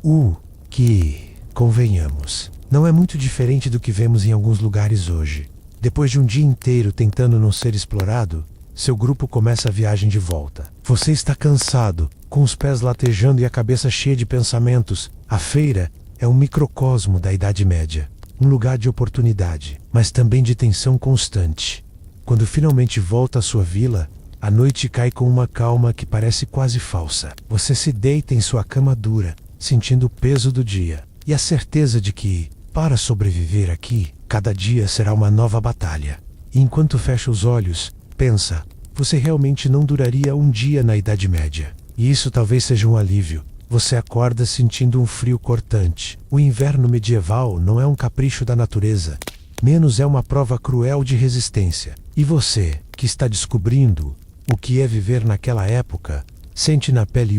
Que, convenhamos, não é muito diferente do que vemos em alguns lugares hoje. Depois de um dia inteiro tentando não ser explorado, seu grupo começa a viagem de volta. Você está cansado, com os pés latejando e a cabeça cheia de pensamentos. A feira é um microcosmo da Idade Média. Um lugar de oportunidade, mas também de tensão constante. Quando finalmente volta à sua vila, a noite cai com uma calma que parece quase falsa. Você se deita em sua cama dura, sentindo o peso do dia, e a certeza de que, para sobreviver aqui, cada dia será uma nova batalha. E enquanto fecha os olhos, pensa, você realmente não duraria um dia na Idade Média. E isso talvez seja um alívio. Você acorda sentindo um frio cortante. O inverno medieval não é um capricho da natureza, menos é uma prova cruel de resistência. E você, que está descobrindo o que é viver naquela época, sente na pele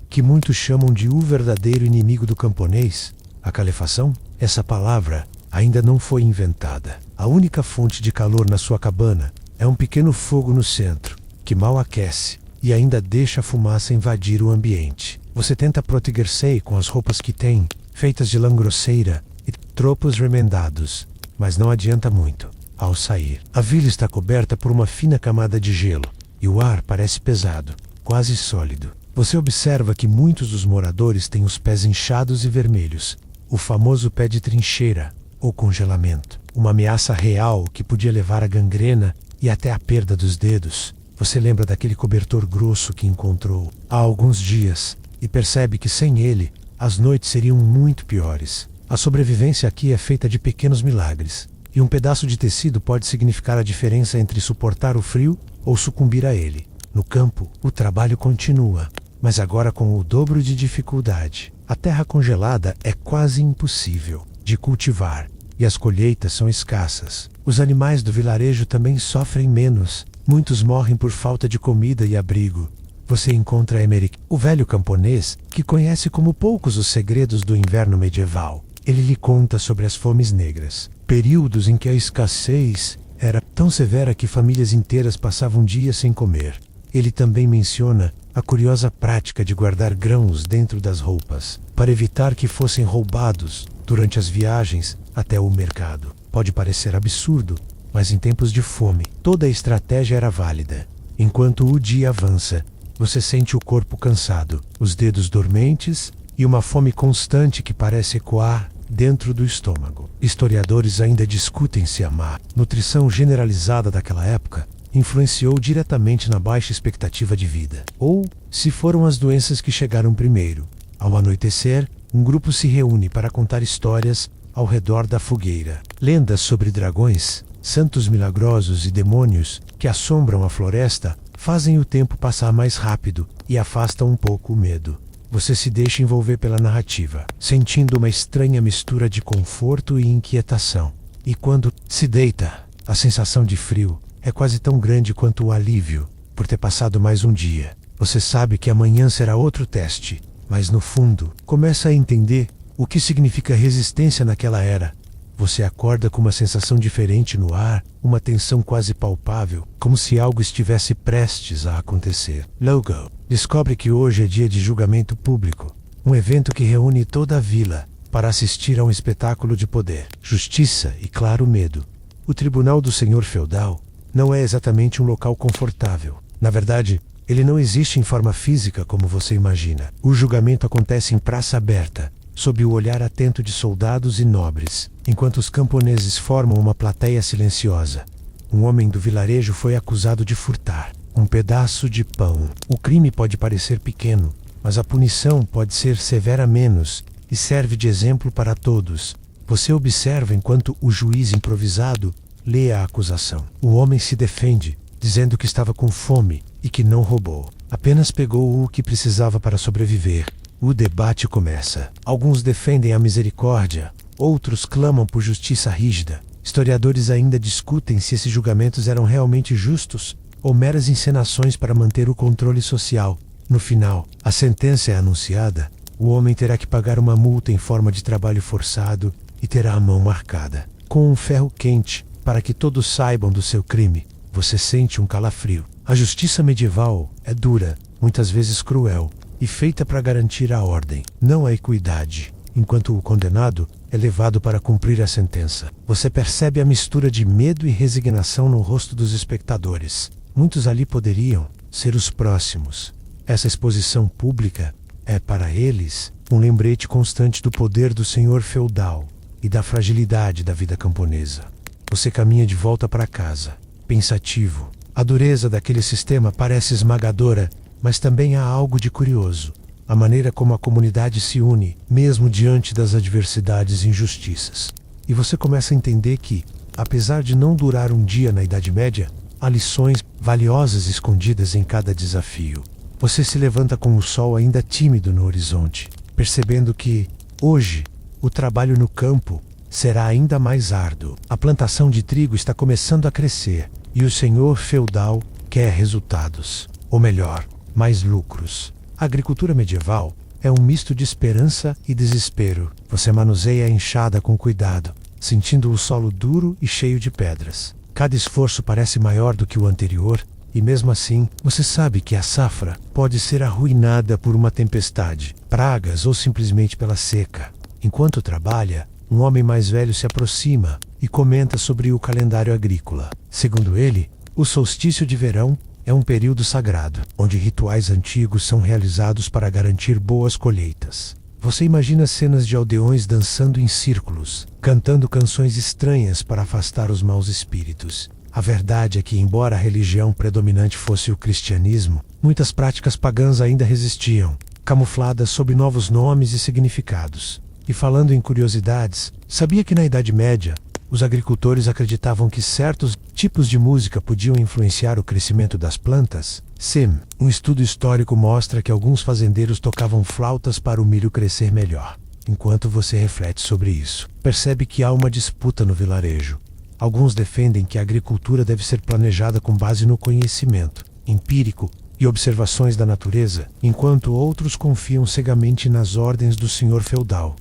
que muitos chamam de o verdadeiro inimigo do camponês, a calefação. Essa palavra ainda não foi inventada. A única fonte de calor na sua cabana é um pequeno fogo no centro, que mal aquece e ainda deixa a fumaça invadir o ambiente. Você tenta proteger-se com as roupas que tem, feitas de lã grosseira e tropos remendados, mas não adianta muito. Ao sair, a vila está coberta por uma fina camada de gelo, e o ar parece pesado, quase sólido. Você observa que muitos dos moradores têm os pés inchados e vermelhos, o famoso pé de trincheira, ou congelamento, uma ameaça real que podia levar à gangrena e até à perda dos dedos. Você lembra daquele cobertor grosso que encontrou há alguns dias, e percebe que sem ele, as noites seriam muito piores. A sobrevivência aqui é feita de pequenos milagres, e um pedaço de tecido pode significar a diferença entre suportar o frio ou sucumbir a ele. No campo, o trabalho continua, mas agora com o dobro de dificuldade. A terra congelada é quase impossível de cultivar, e as colheitas são escassas. Os animais do vilarejo também sofrem menos. Muitos morrem por falta de comida e abrigo. Você encontra Emeric, o velho camponês, que conhece como poucos os segredos do inverno medieval. Ele lhe conta sobre as fomes negras, períodos em que a escassez era tão severa que famílias inteiras passavam dias sem comer. Ele também menciona a curiosa prática de guardar grãos dentro das roupas, para evitar que fossem roubados durante as viagens até o mercado. Pode parecer absurdo, mas em tempos de fome, toda a estratégia era válida. Enquanto o dia avança, você sente o corpo cansado, os dedos dormentes e uma fome constante que parece ecoar dentro do estômago. Historiadores ainda discutem se a má nutrição generalizada daquela época influenciou diretamente na baixa expectativa de vida. Ou, se foram as doenças que chegaram primeiro. Ao anoitecer, um grupo se reúne para contar histórias ao redor da fogueira. Lendas sobre dragões, santos milagrosos e demônios que assombram a floresta fazem o tempo passar mais rápido e afastam um pouco o medo. Você se deixa envolver pela narrativa, sentindo uma estranha mistura de conforto e inquietação. E quando se deita, a sensação de frio é quase tão grande quanto o alívio por ter passado mais um dia. Você sabe que amanhã será outro teste, mas no fundo, começa a entender o que significa resistência naquela era. Você acorda com uma sensação diferente no ar, uma tensão quase palpável, como se algo estivesse prestes a acontecer. Logo, descobre que hoje é dia de julgamento público, um evento que reúne toda a vila para assistir a um espetáculo de poder, justiça e, claro, medo. O Tribunal do Senhor Feudal não é exatamente um local confortável. Na verdade, ele não existe em forma física como você imagina. O julgamento acontece em praça aberta, sob o olhar atento de soldados e nobres, enquanto os camponeses formam uma plateia silenciosa. Um homem do vilarejo foi acusado de furtar um pedaço de pão. O crime pode parecer pequeno, mas a punição pode ser severa menos e serve de exemplo para todos. Você observa enquanto o juiz improvisado lê a acusação. O homem se defende, dizendo que estava com fome e que não roubou. Apenas pegou o que precisava para sobreviver. O debate começa. Alguns defendem a misericórdia, outros clamam por justiça rígida. Historiadores ainda discutem se esses julgamentos eram realmente justos ou meras encenações para manter o controle social. No final, a sentença é anunciada. O homem terá que pagar uma multa em forma de trabalho forçado e terá a mão marcada com um ferro quente para que todos saibam do seu crime. Você sente um calafrio. A justiça medieval é dura, muitas vezes cruel, e feita para garantir a ordem, não a equidade, enquanto o condenado é levado para cumprir a sentença. Você percebe a mistura de medo e resignação no rosto dos espectadores. Muitos ali poderiam ser os próximos. Essa exposição pública é, para eles, um lembrete constante do poder do senhor feudal e da fragilidade da vida camponesa. Você caminha de volta para casa, pensativo. A dureza daquele sistema parece esmagadora, mas também há algo de curioso. A maneira como a comunidade se une, mesmo diante das adversidades e injustiças. E você começa a entender que, apesar de não durar um dia na Idade Média, há lições valiosas escondidas em cada desafio. Você se levanta com o sol ainda tímido no horizonte, percebendo que, hoje, o trabalho no campo será ainda mais árduo. A plantação de trigo está começando a crescer, e o senhor feudal quer resultados. Ou melhor, mais lucros. A agricultura medieval é um misto de esperança e desespero. Você manuseia a enxada com cuidado, sentindo o solo duro e cheio de pedras. Cada esforço parece maior do que o anterior, e mesmo assim, você sabe que a safra pode ser arruinada por uma tempestade, pragas ou simplesmente pela seca. Enquanto trabalha, um homem mais velho se aproxima e comenta sobre o calendário agrícola. Segundo ele, o solstício de verão é um período sagrado, onde rituais antigos são realizados para garantir boas colheitas. Você imagina cenas de aldeões dançando em círculos, cantando canções estranhas para afastar os maus espíritos. A verdade é que, embora a religião predominante fosse o cristianismo, muitas práticas pagãs ainda resistiam, camufladas sob novos nomes e significados. E falando em curiosidades, sabia que na Idade Média, os agricultores acreditavam que certos tipos de música podiam influenciar o crescimento das plantas? Sim, um estudo histórico mostra que alguns fazendeiros tocavam flautas para o milho crescer melhor. Enquanto você reflete sobre isso, percebe que há uma disputa no vilarejo. Alguns defendem que a agricultura deve ser planejada com base no conhecimento empírico e observações da natureza, enquanto outros confiam cegamente nas ordens do senhor feudal.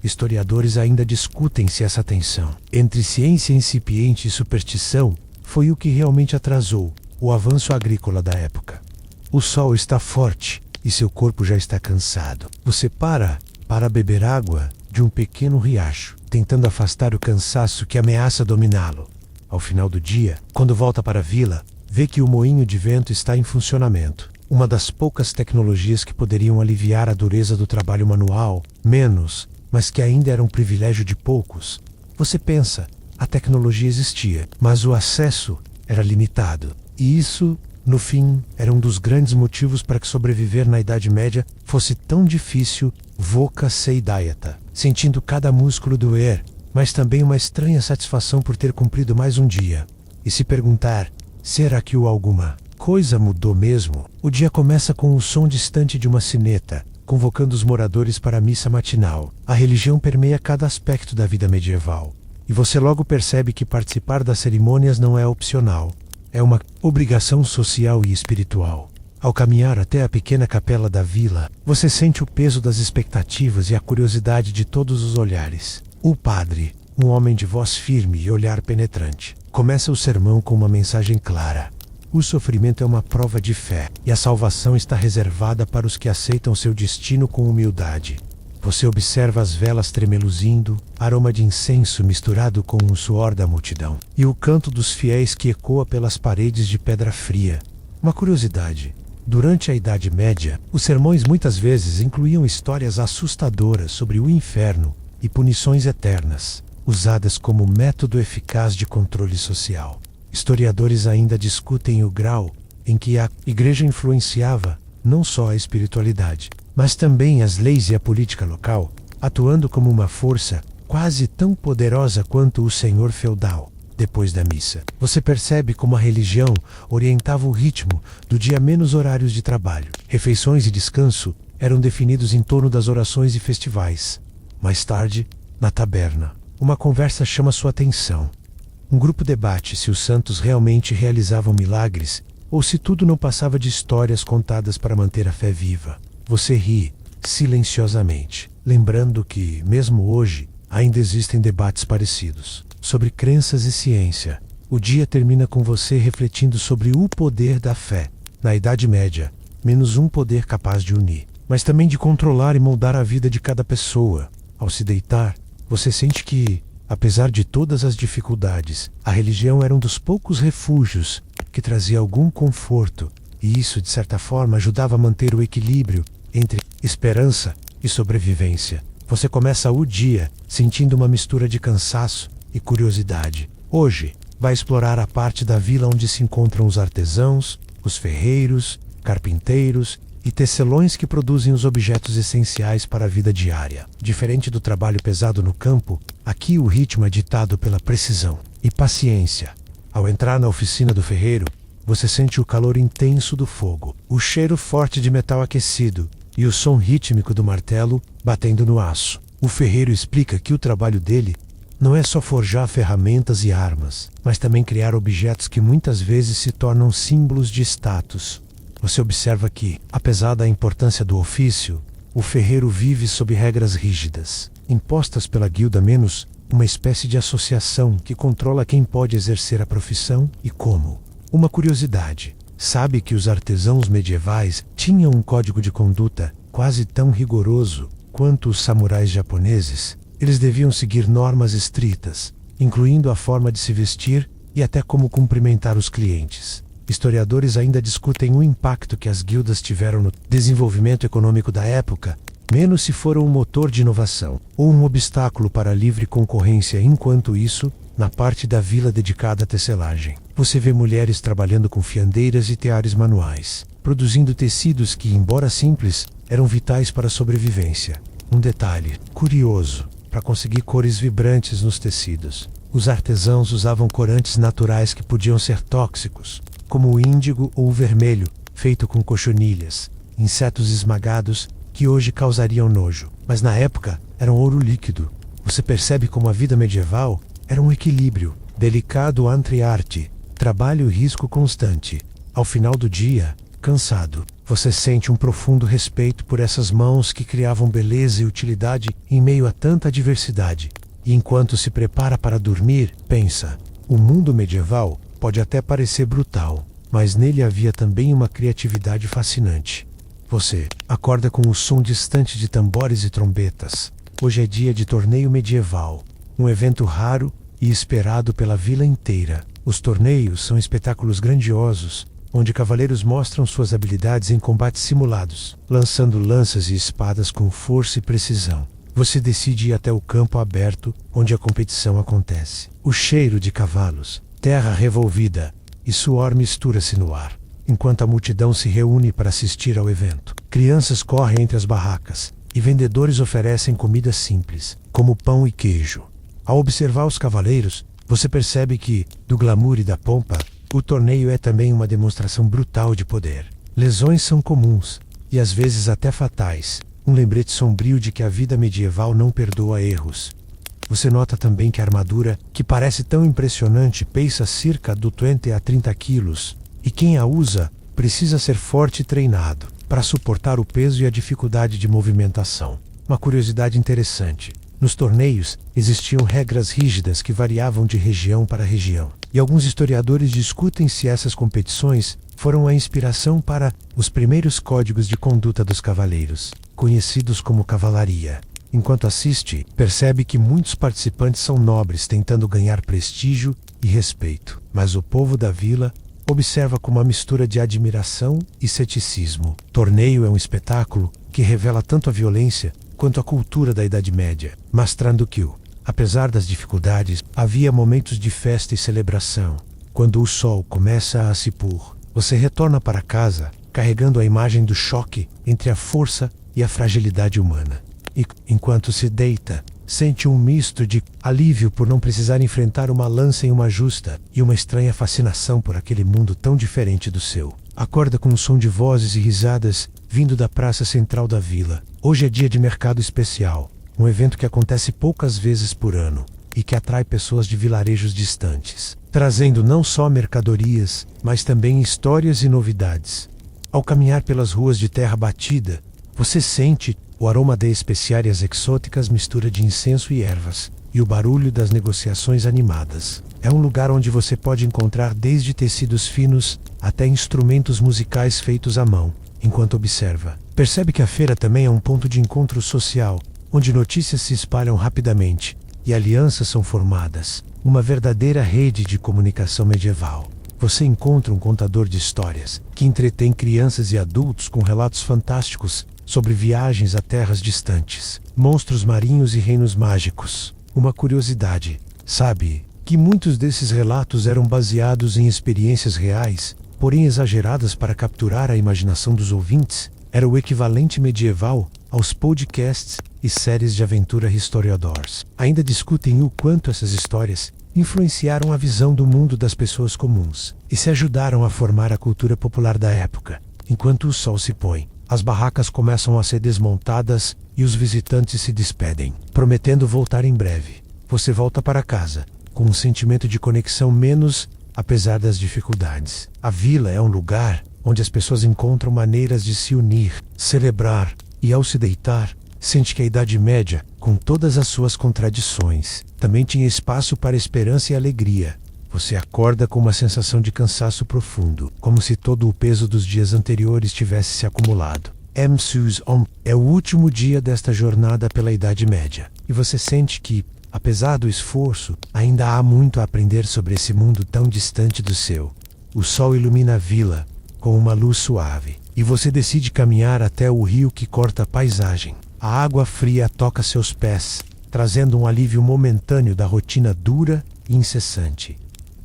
Historiadores ainda discutem se essa tensão entre ciência incipiente e superstição foi o que realmente atrasou o avanço agrícola da época. O sol está forte e seu corpo já está cansado. Você para beber água de um pequeno riacho, tentando afastar o cansaço que ameaça dominá-lo. Ao final do dia, quando volta para a vila, vê que o moinho de vento está em funcionamento. Uma das poucas tecnologias que poderiam aliviar a dureza do trabalho manual, mas que ainda era um privilégio de poucos. Você pensa, a tecnologia existia, mas o acesso era limitado. E isso, no fim, era um dos grandes motivos para que sobreviver na Idade Média fosse tão difícil. Voca Seidaiata, sentindo cada músculo doer, mas também uma estranha satisfação por ter cumprido mais um dia. E se perguntar, será que alguma coisa mudou mesmo? O dia começa com o som distante de uma sineta, convocando os moradores para a missa matinal. A religião permeia cada aspecto da vida medieval. E você logo percebe que participar das cerimônias não é opcional. É uma obrigação social e espiritual. Ao caminhar até a pequena capela da vila, você sente o peso das expectativas e a curiosidade de todos os olhares. O padre, um homem de voz firme e olhar penetrante, começa o sermão com uma mensagem clara. O sofrimento é uma prova de fé, e a salvação está reservada para os que aceitam seu destino com humildade. Você observa as velas tremeluzindo, aroma de incenso misturado com o suor da multidão, e o canto dos fiéis que ecoa pelas paredes de pedra fria. Uma curiosidade: durante a Idade Média, os sermões muitas vezes incluíam histórias assustadoras sobre o inferno e punições eternas, usadas como método eficaz de controle social. Historiadores ainda discutem o grau em que a Igreja influenciava não só a espiritualidade, mas também as leis e a política local, atuando como uma força quase tão poderosa quanto o senhor feudal. Depois da missa, você percebe como a religião orientava o ritmo do dia, menos horários de trabalho. Refeições e descanso eram definidos em torno das orações e festivais. Mais tarde, na taberna, uma conversa chama sua atenção. Um grupo debate se os santos realmente realizavam milagres ou se tudo não passava de histórias contadas para manter a fé viva. Você ri, silenciosamente, lembrando que, mesmo hoje, ainda existem debates parecidos sobre crenças e ciência. O dia termina com você refletindo sobre o poder da fé. Na Idade Média, menos um poder capaz de unir, mas também de controlar e moldar a vida de cada pessoa. Ao se deitar, você sente que, apesar de todas as dificuldades, a religião era um dos poucos refúgios que trazia algum conforto, e isso, de certa forma, ajudava a manter o equilíbrio entre esperança e sobrevivência. Você começa o dia sentindo uma mistura de cansaço e curiosidade. Hoje, vai explorar a parte da vila onde se encontram os artesãos, os ferreiros, carpinteiros e tecelões que produzem os objetos essenciais para a vida diária. Diferente do trabalho pesado no campo, aqui o ritmo é ditado pela precisão e paciência. Ao entrar na oficina do ferreiro, você sente o calor intenso do fogo, o cheiro forte de metal aquecido e o som rítmico do martelo batendo no aço. O ferreiro explica que o trabalho dele não é só forjar ferramentas e armas, mas também criar objetos que muitas vezes se tornam símbolos de status. Você observa que, apesar da importância do ofício, o ferreiro vive sob regras rígidas, impostas pela guilda, menos uma espécie de associação que controla quem pode exercer a profissão e como. Uma curiosidade: sabe que os artesãos medievais tinham um código de conduta quase tão rigoroso quanto os samurais japoneses? Eles deviam seguir normas estritas, incluindo a forma de se vestir e até como cumprimentar os clientes. Historiadores ainda discutem o impacto que as guildas tiveram no desenvolvimento econômico da época, menos se foram um motor de inovação ou um obstáculo para a livre concorrência. Enquanto isso, na parte da vila dedicada à tecelagem, você vê mulheres trabalhando com fiandeiras e teares manuais, produzindo tecidos que, embora simples, eram vitais para a sobrevivência. Um detalhe curioso: para conseguir cores vibrantes nos tecidos, os artesãos usavam corantes naturais que podiam ser tóxicos, como o índigo ou o vermelho, feito com cochonilhas, insetos esmagados que hoje causariam nojo, mas na época eram ouro líquido. Você percebe como a vida medieval era um equilíbrio delicado entre arte, trabalho e risco constante. Ao final do dia, cansado, você sente um profundo respeito por essas mãos que criavam beleza e utilidade em meio a tanta adversidade. E enquanto se prepara para dormir, pensa: o mundo medieval pode até parecer brutal, mas nele havia também uma criatividade fascinante. Você acorda com o som distante de tambores e trombetas. Hoje é dia de torneio medieval, um evento raro e esperado pela vila inteira. Os torneios são espetáculos grandiosos, onde cavaleiros mostram suas habilidades em combates simulados, lançando lanças e espadas com força e precisão. Você decide ir até o campo aberto onde a competição acontece. O cheiro de cavalos, terra revolvida e suor mistura-se no ar, enquanto a multidão se reúne para assistir ao evento. Crianças correm entre as barracas, e vendedores oferecem comida simples, como pão e queijo. Ao observar os cavaleiros, você percebe que, do glamour e da pompa, o torneio é também uma demonstração brutal de poder. Lesões são comuns, e às vezes até fatais, um lembrete sombrio de que a vida medieval não perdoa erros. Você nota também que a armadura, que parece tão impressionante, pesa cerca de 20 a 30 quilos, e quem a usa precisa ser forte e treinado para suportar o peso e a dificuldade de movimentação. Uma curiosidade interessante: nos torneios existiam regras rígidas que variavam de região para região, e alguns historiadores discutem se essas competições foram a inspiração para os primeiros códigos de conduta dos cavaleiros, conhecidos como cavalaria. Enquanto assiste, percebe que muitos participantes são nobres tentando ganhar prestígio e respeito, mas o povo da vila observa com uma mistura de admiração e ceticismo. Torneio é um espetáculo que revela tanto a violência quanto a cultura da Idade Média, mostrando que, apesar das dificuldades, havia momentos de festa e celebração. Quando o sol começa a se pôr, você retorna para casa carregando a imagem do choque entre a força e a fragilidade humana. E, enquanto se deita, sente um misto de alívio por não precisar enfrentar uma lança em uma justa e uma estranha fascinação por aquele mundo tão diferente do seu. Acorda com um som de vozes e risadas vindo da praça central da vila. Hoje é dia de mercado especial, um evento que acontece poucas vezes por ano e que atrai pessoas de vilarejos distantes, trazendo não só mercadorias, mas também histórias e novidades. Ao caminhar pelas ruas de terra batida, você sente o aroma de especiarias exóticas, mistura de incenso e ervas, e o barulho das negociações animadas. É um lugar onde você pode encontrar desde tecidos finos até instrumentos musicais feitos à mão, enquanto observa. Percebe que a feira também é um ponto de encontro social, onde notícias se espalham rapidamente e alianças são formadas, uma verdadeira rede de comunicação medieval. Você encontra um contador de histórias que entretém crianças e adultos com relatos fantásticos sobre viagens a terras distantes, monstros marinhos e reinos mágicos. Uma curiosidade: sabe que muitos desses relatos eram baseados em experiências reais, porém exageradas para capturar a imaginação dos ouvintes? Era o equivalente medieval aos podcasts e séries de aventura historiadores. Ainda discutem o quanto essas histórias influenciaram a visão do mundo das pessoas comuns e se ajudaram a formar a cultura popular da época. Enquanto o sol se põe, as barracas começam a ser desmontadas e os visitantes se despedem, prometendo voltar em breve. Você volta para casa, com um sentimento de conexão menos, apesar das dificuldades. A vila é um lugar onde as pessoas encontram maneiras de se unir, celebrar e, ao se deitar, sente que a Idade Média, com todas as suas contradições, também tinha espaço para esperança e alegria. Você acorda com uma sensação de cansaço profundo, como se todo o peso dos dias anteriores tivesse se acumulado. É o último dia desta jornada pela Idade Média, e você sente que, apesar do esforço, ainda há muito a aprender sobre esse mundo tão distante do seu. O sol ilumina a vila com uma luz suave, e você decide caminhar até o rio que corta a paisagem. A água fria toca seus pés, trazendo um alívio momentâneo da rotina dura e incessante.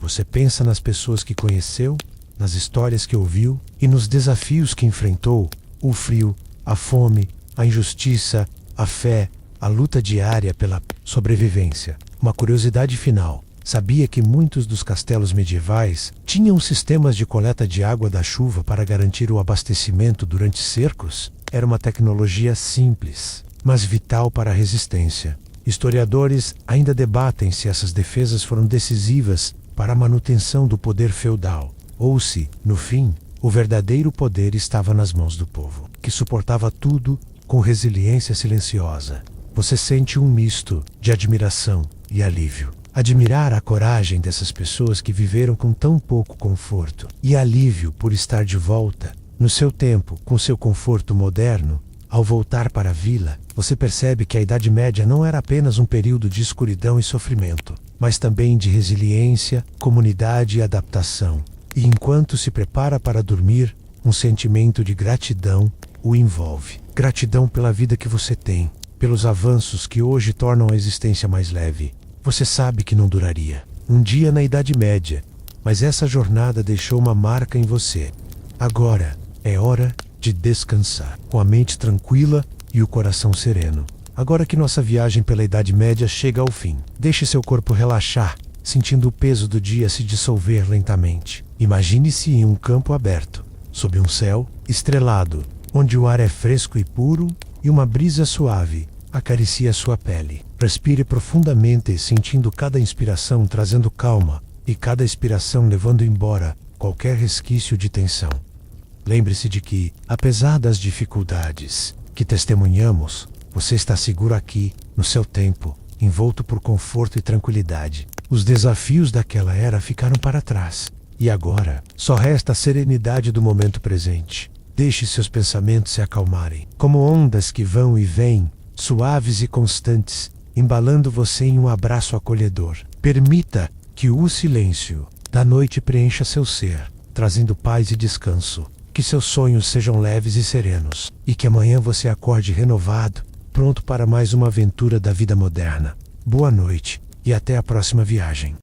Você pensa nas pessoas que conheceu, nas histórias que ouviu e nos desafios que enfrentou: o frio, a fome, a injustiça, a fé, a luta diária pela sobrevivência. Uma curiosidade final: sabia que muitos dos castelos medievais tinham sistemas de coleta de água da chuva para garantir o abastecimento durante cercos? Era uma tecnologia simples, mas vital para a resistência. Historiadores ainda debatem se essas defesas foram decisivas para a manutenção do poder feudal, ou se, no fim, o verdadeiro poder estava nas mãos do povo, que suportava tudo com resiliência silenciosa. Você sente um misto de admiração e alívio. Admirar a coragem dessas pessoas que viveram com tão pouco conforto, e alívio por estar de volta, no seu tempo, com seu conforto moderno. Ao voltar para a vila, você percebe que a Idade Média não era apenas um período de escuridão e sofrimento, mas também de resiliência, comunidade e adaptação. E enquanto se prepara para dormir, um sentimento de gratidão o envolve. Gratidão pela vida que você tem, pelos avanços que hoje tornam a existência mais leve. Você sabe que não duraria um dia na Idade Média, mas essa jornada deixou uma marca em você. Agora é hora de descansar, com a mente tranquila e o coração sereno. Agora que nossa viagem pela Idade Média chega ao fim, deixe seu corpo relaxar, sentindo o peso do dia se dissolver lentamente. Imagine-se em um campo aberto, sob um céu estrelado, onde o ar é fresco e puro e uma brisa suave acaricia sua pele. Respire profundamente, sentindo cada inspiração trazendo calma e cada expiração levando embora qualquer resquício de tensão. Lembre-se de que, apesar das dificuldades que testemunhamos, você está seguro aqui, no seu tempo, envolto por conforto e tranquilidade. Os desafios daquela era ficaram para trás, e agora só resta a serenidade do momento presente. Deixe seus pensamentos se acalmarem, como ondas que vão e vêm, suaves e constantes, embalando você em um abraço acolhedor. Permita que o silêncio da noite preencha seu ser, trazendo paz e descanso. Que seus sonhos sejam leves e serenos, e que amanhã você acorde renovado, pronto para mais uma aventura da vida moderna. Boa noite e até a próxima viagem.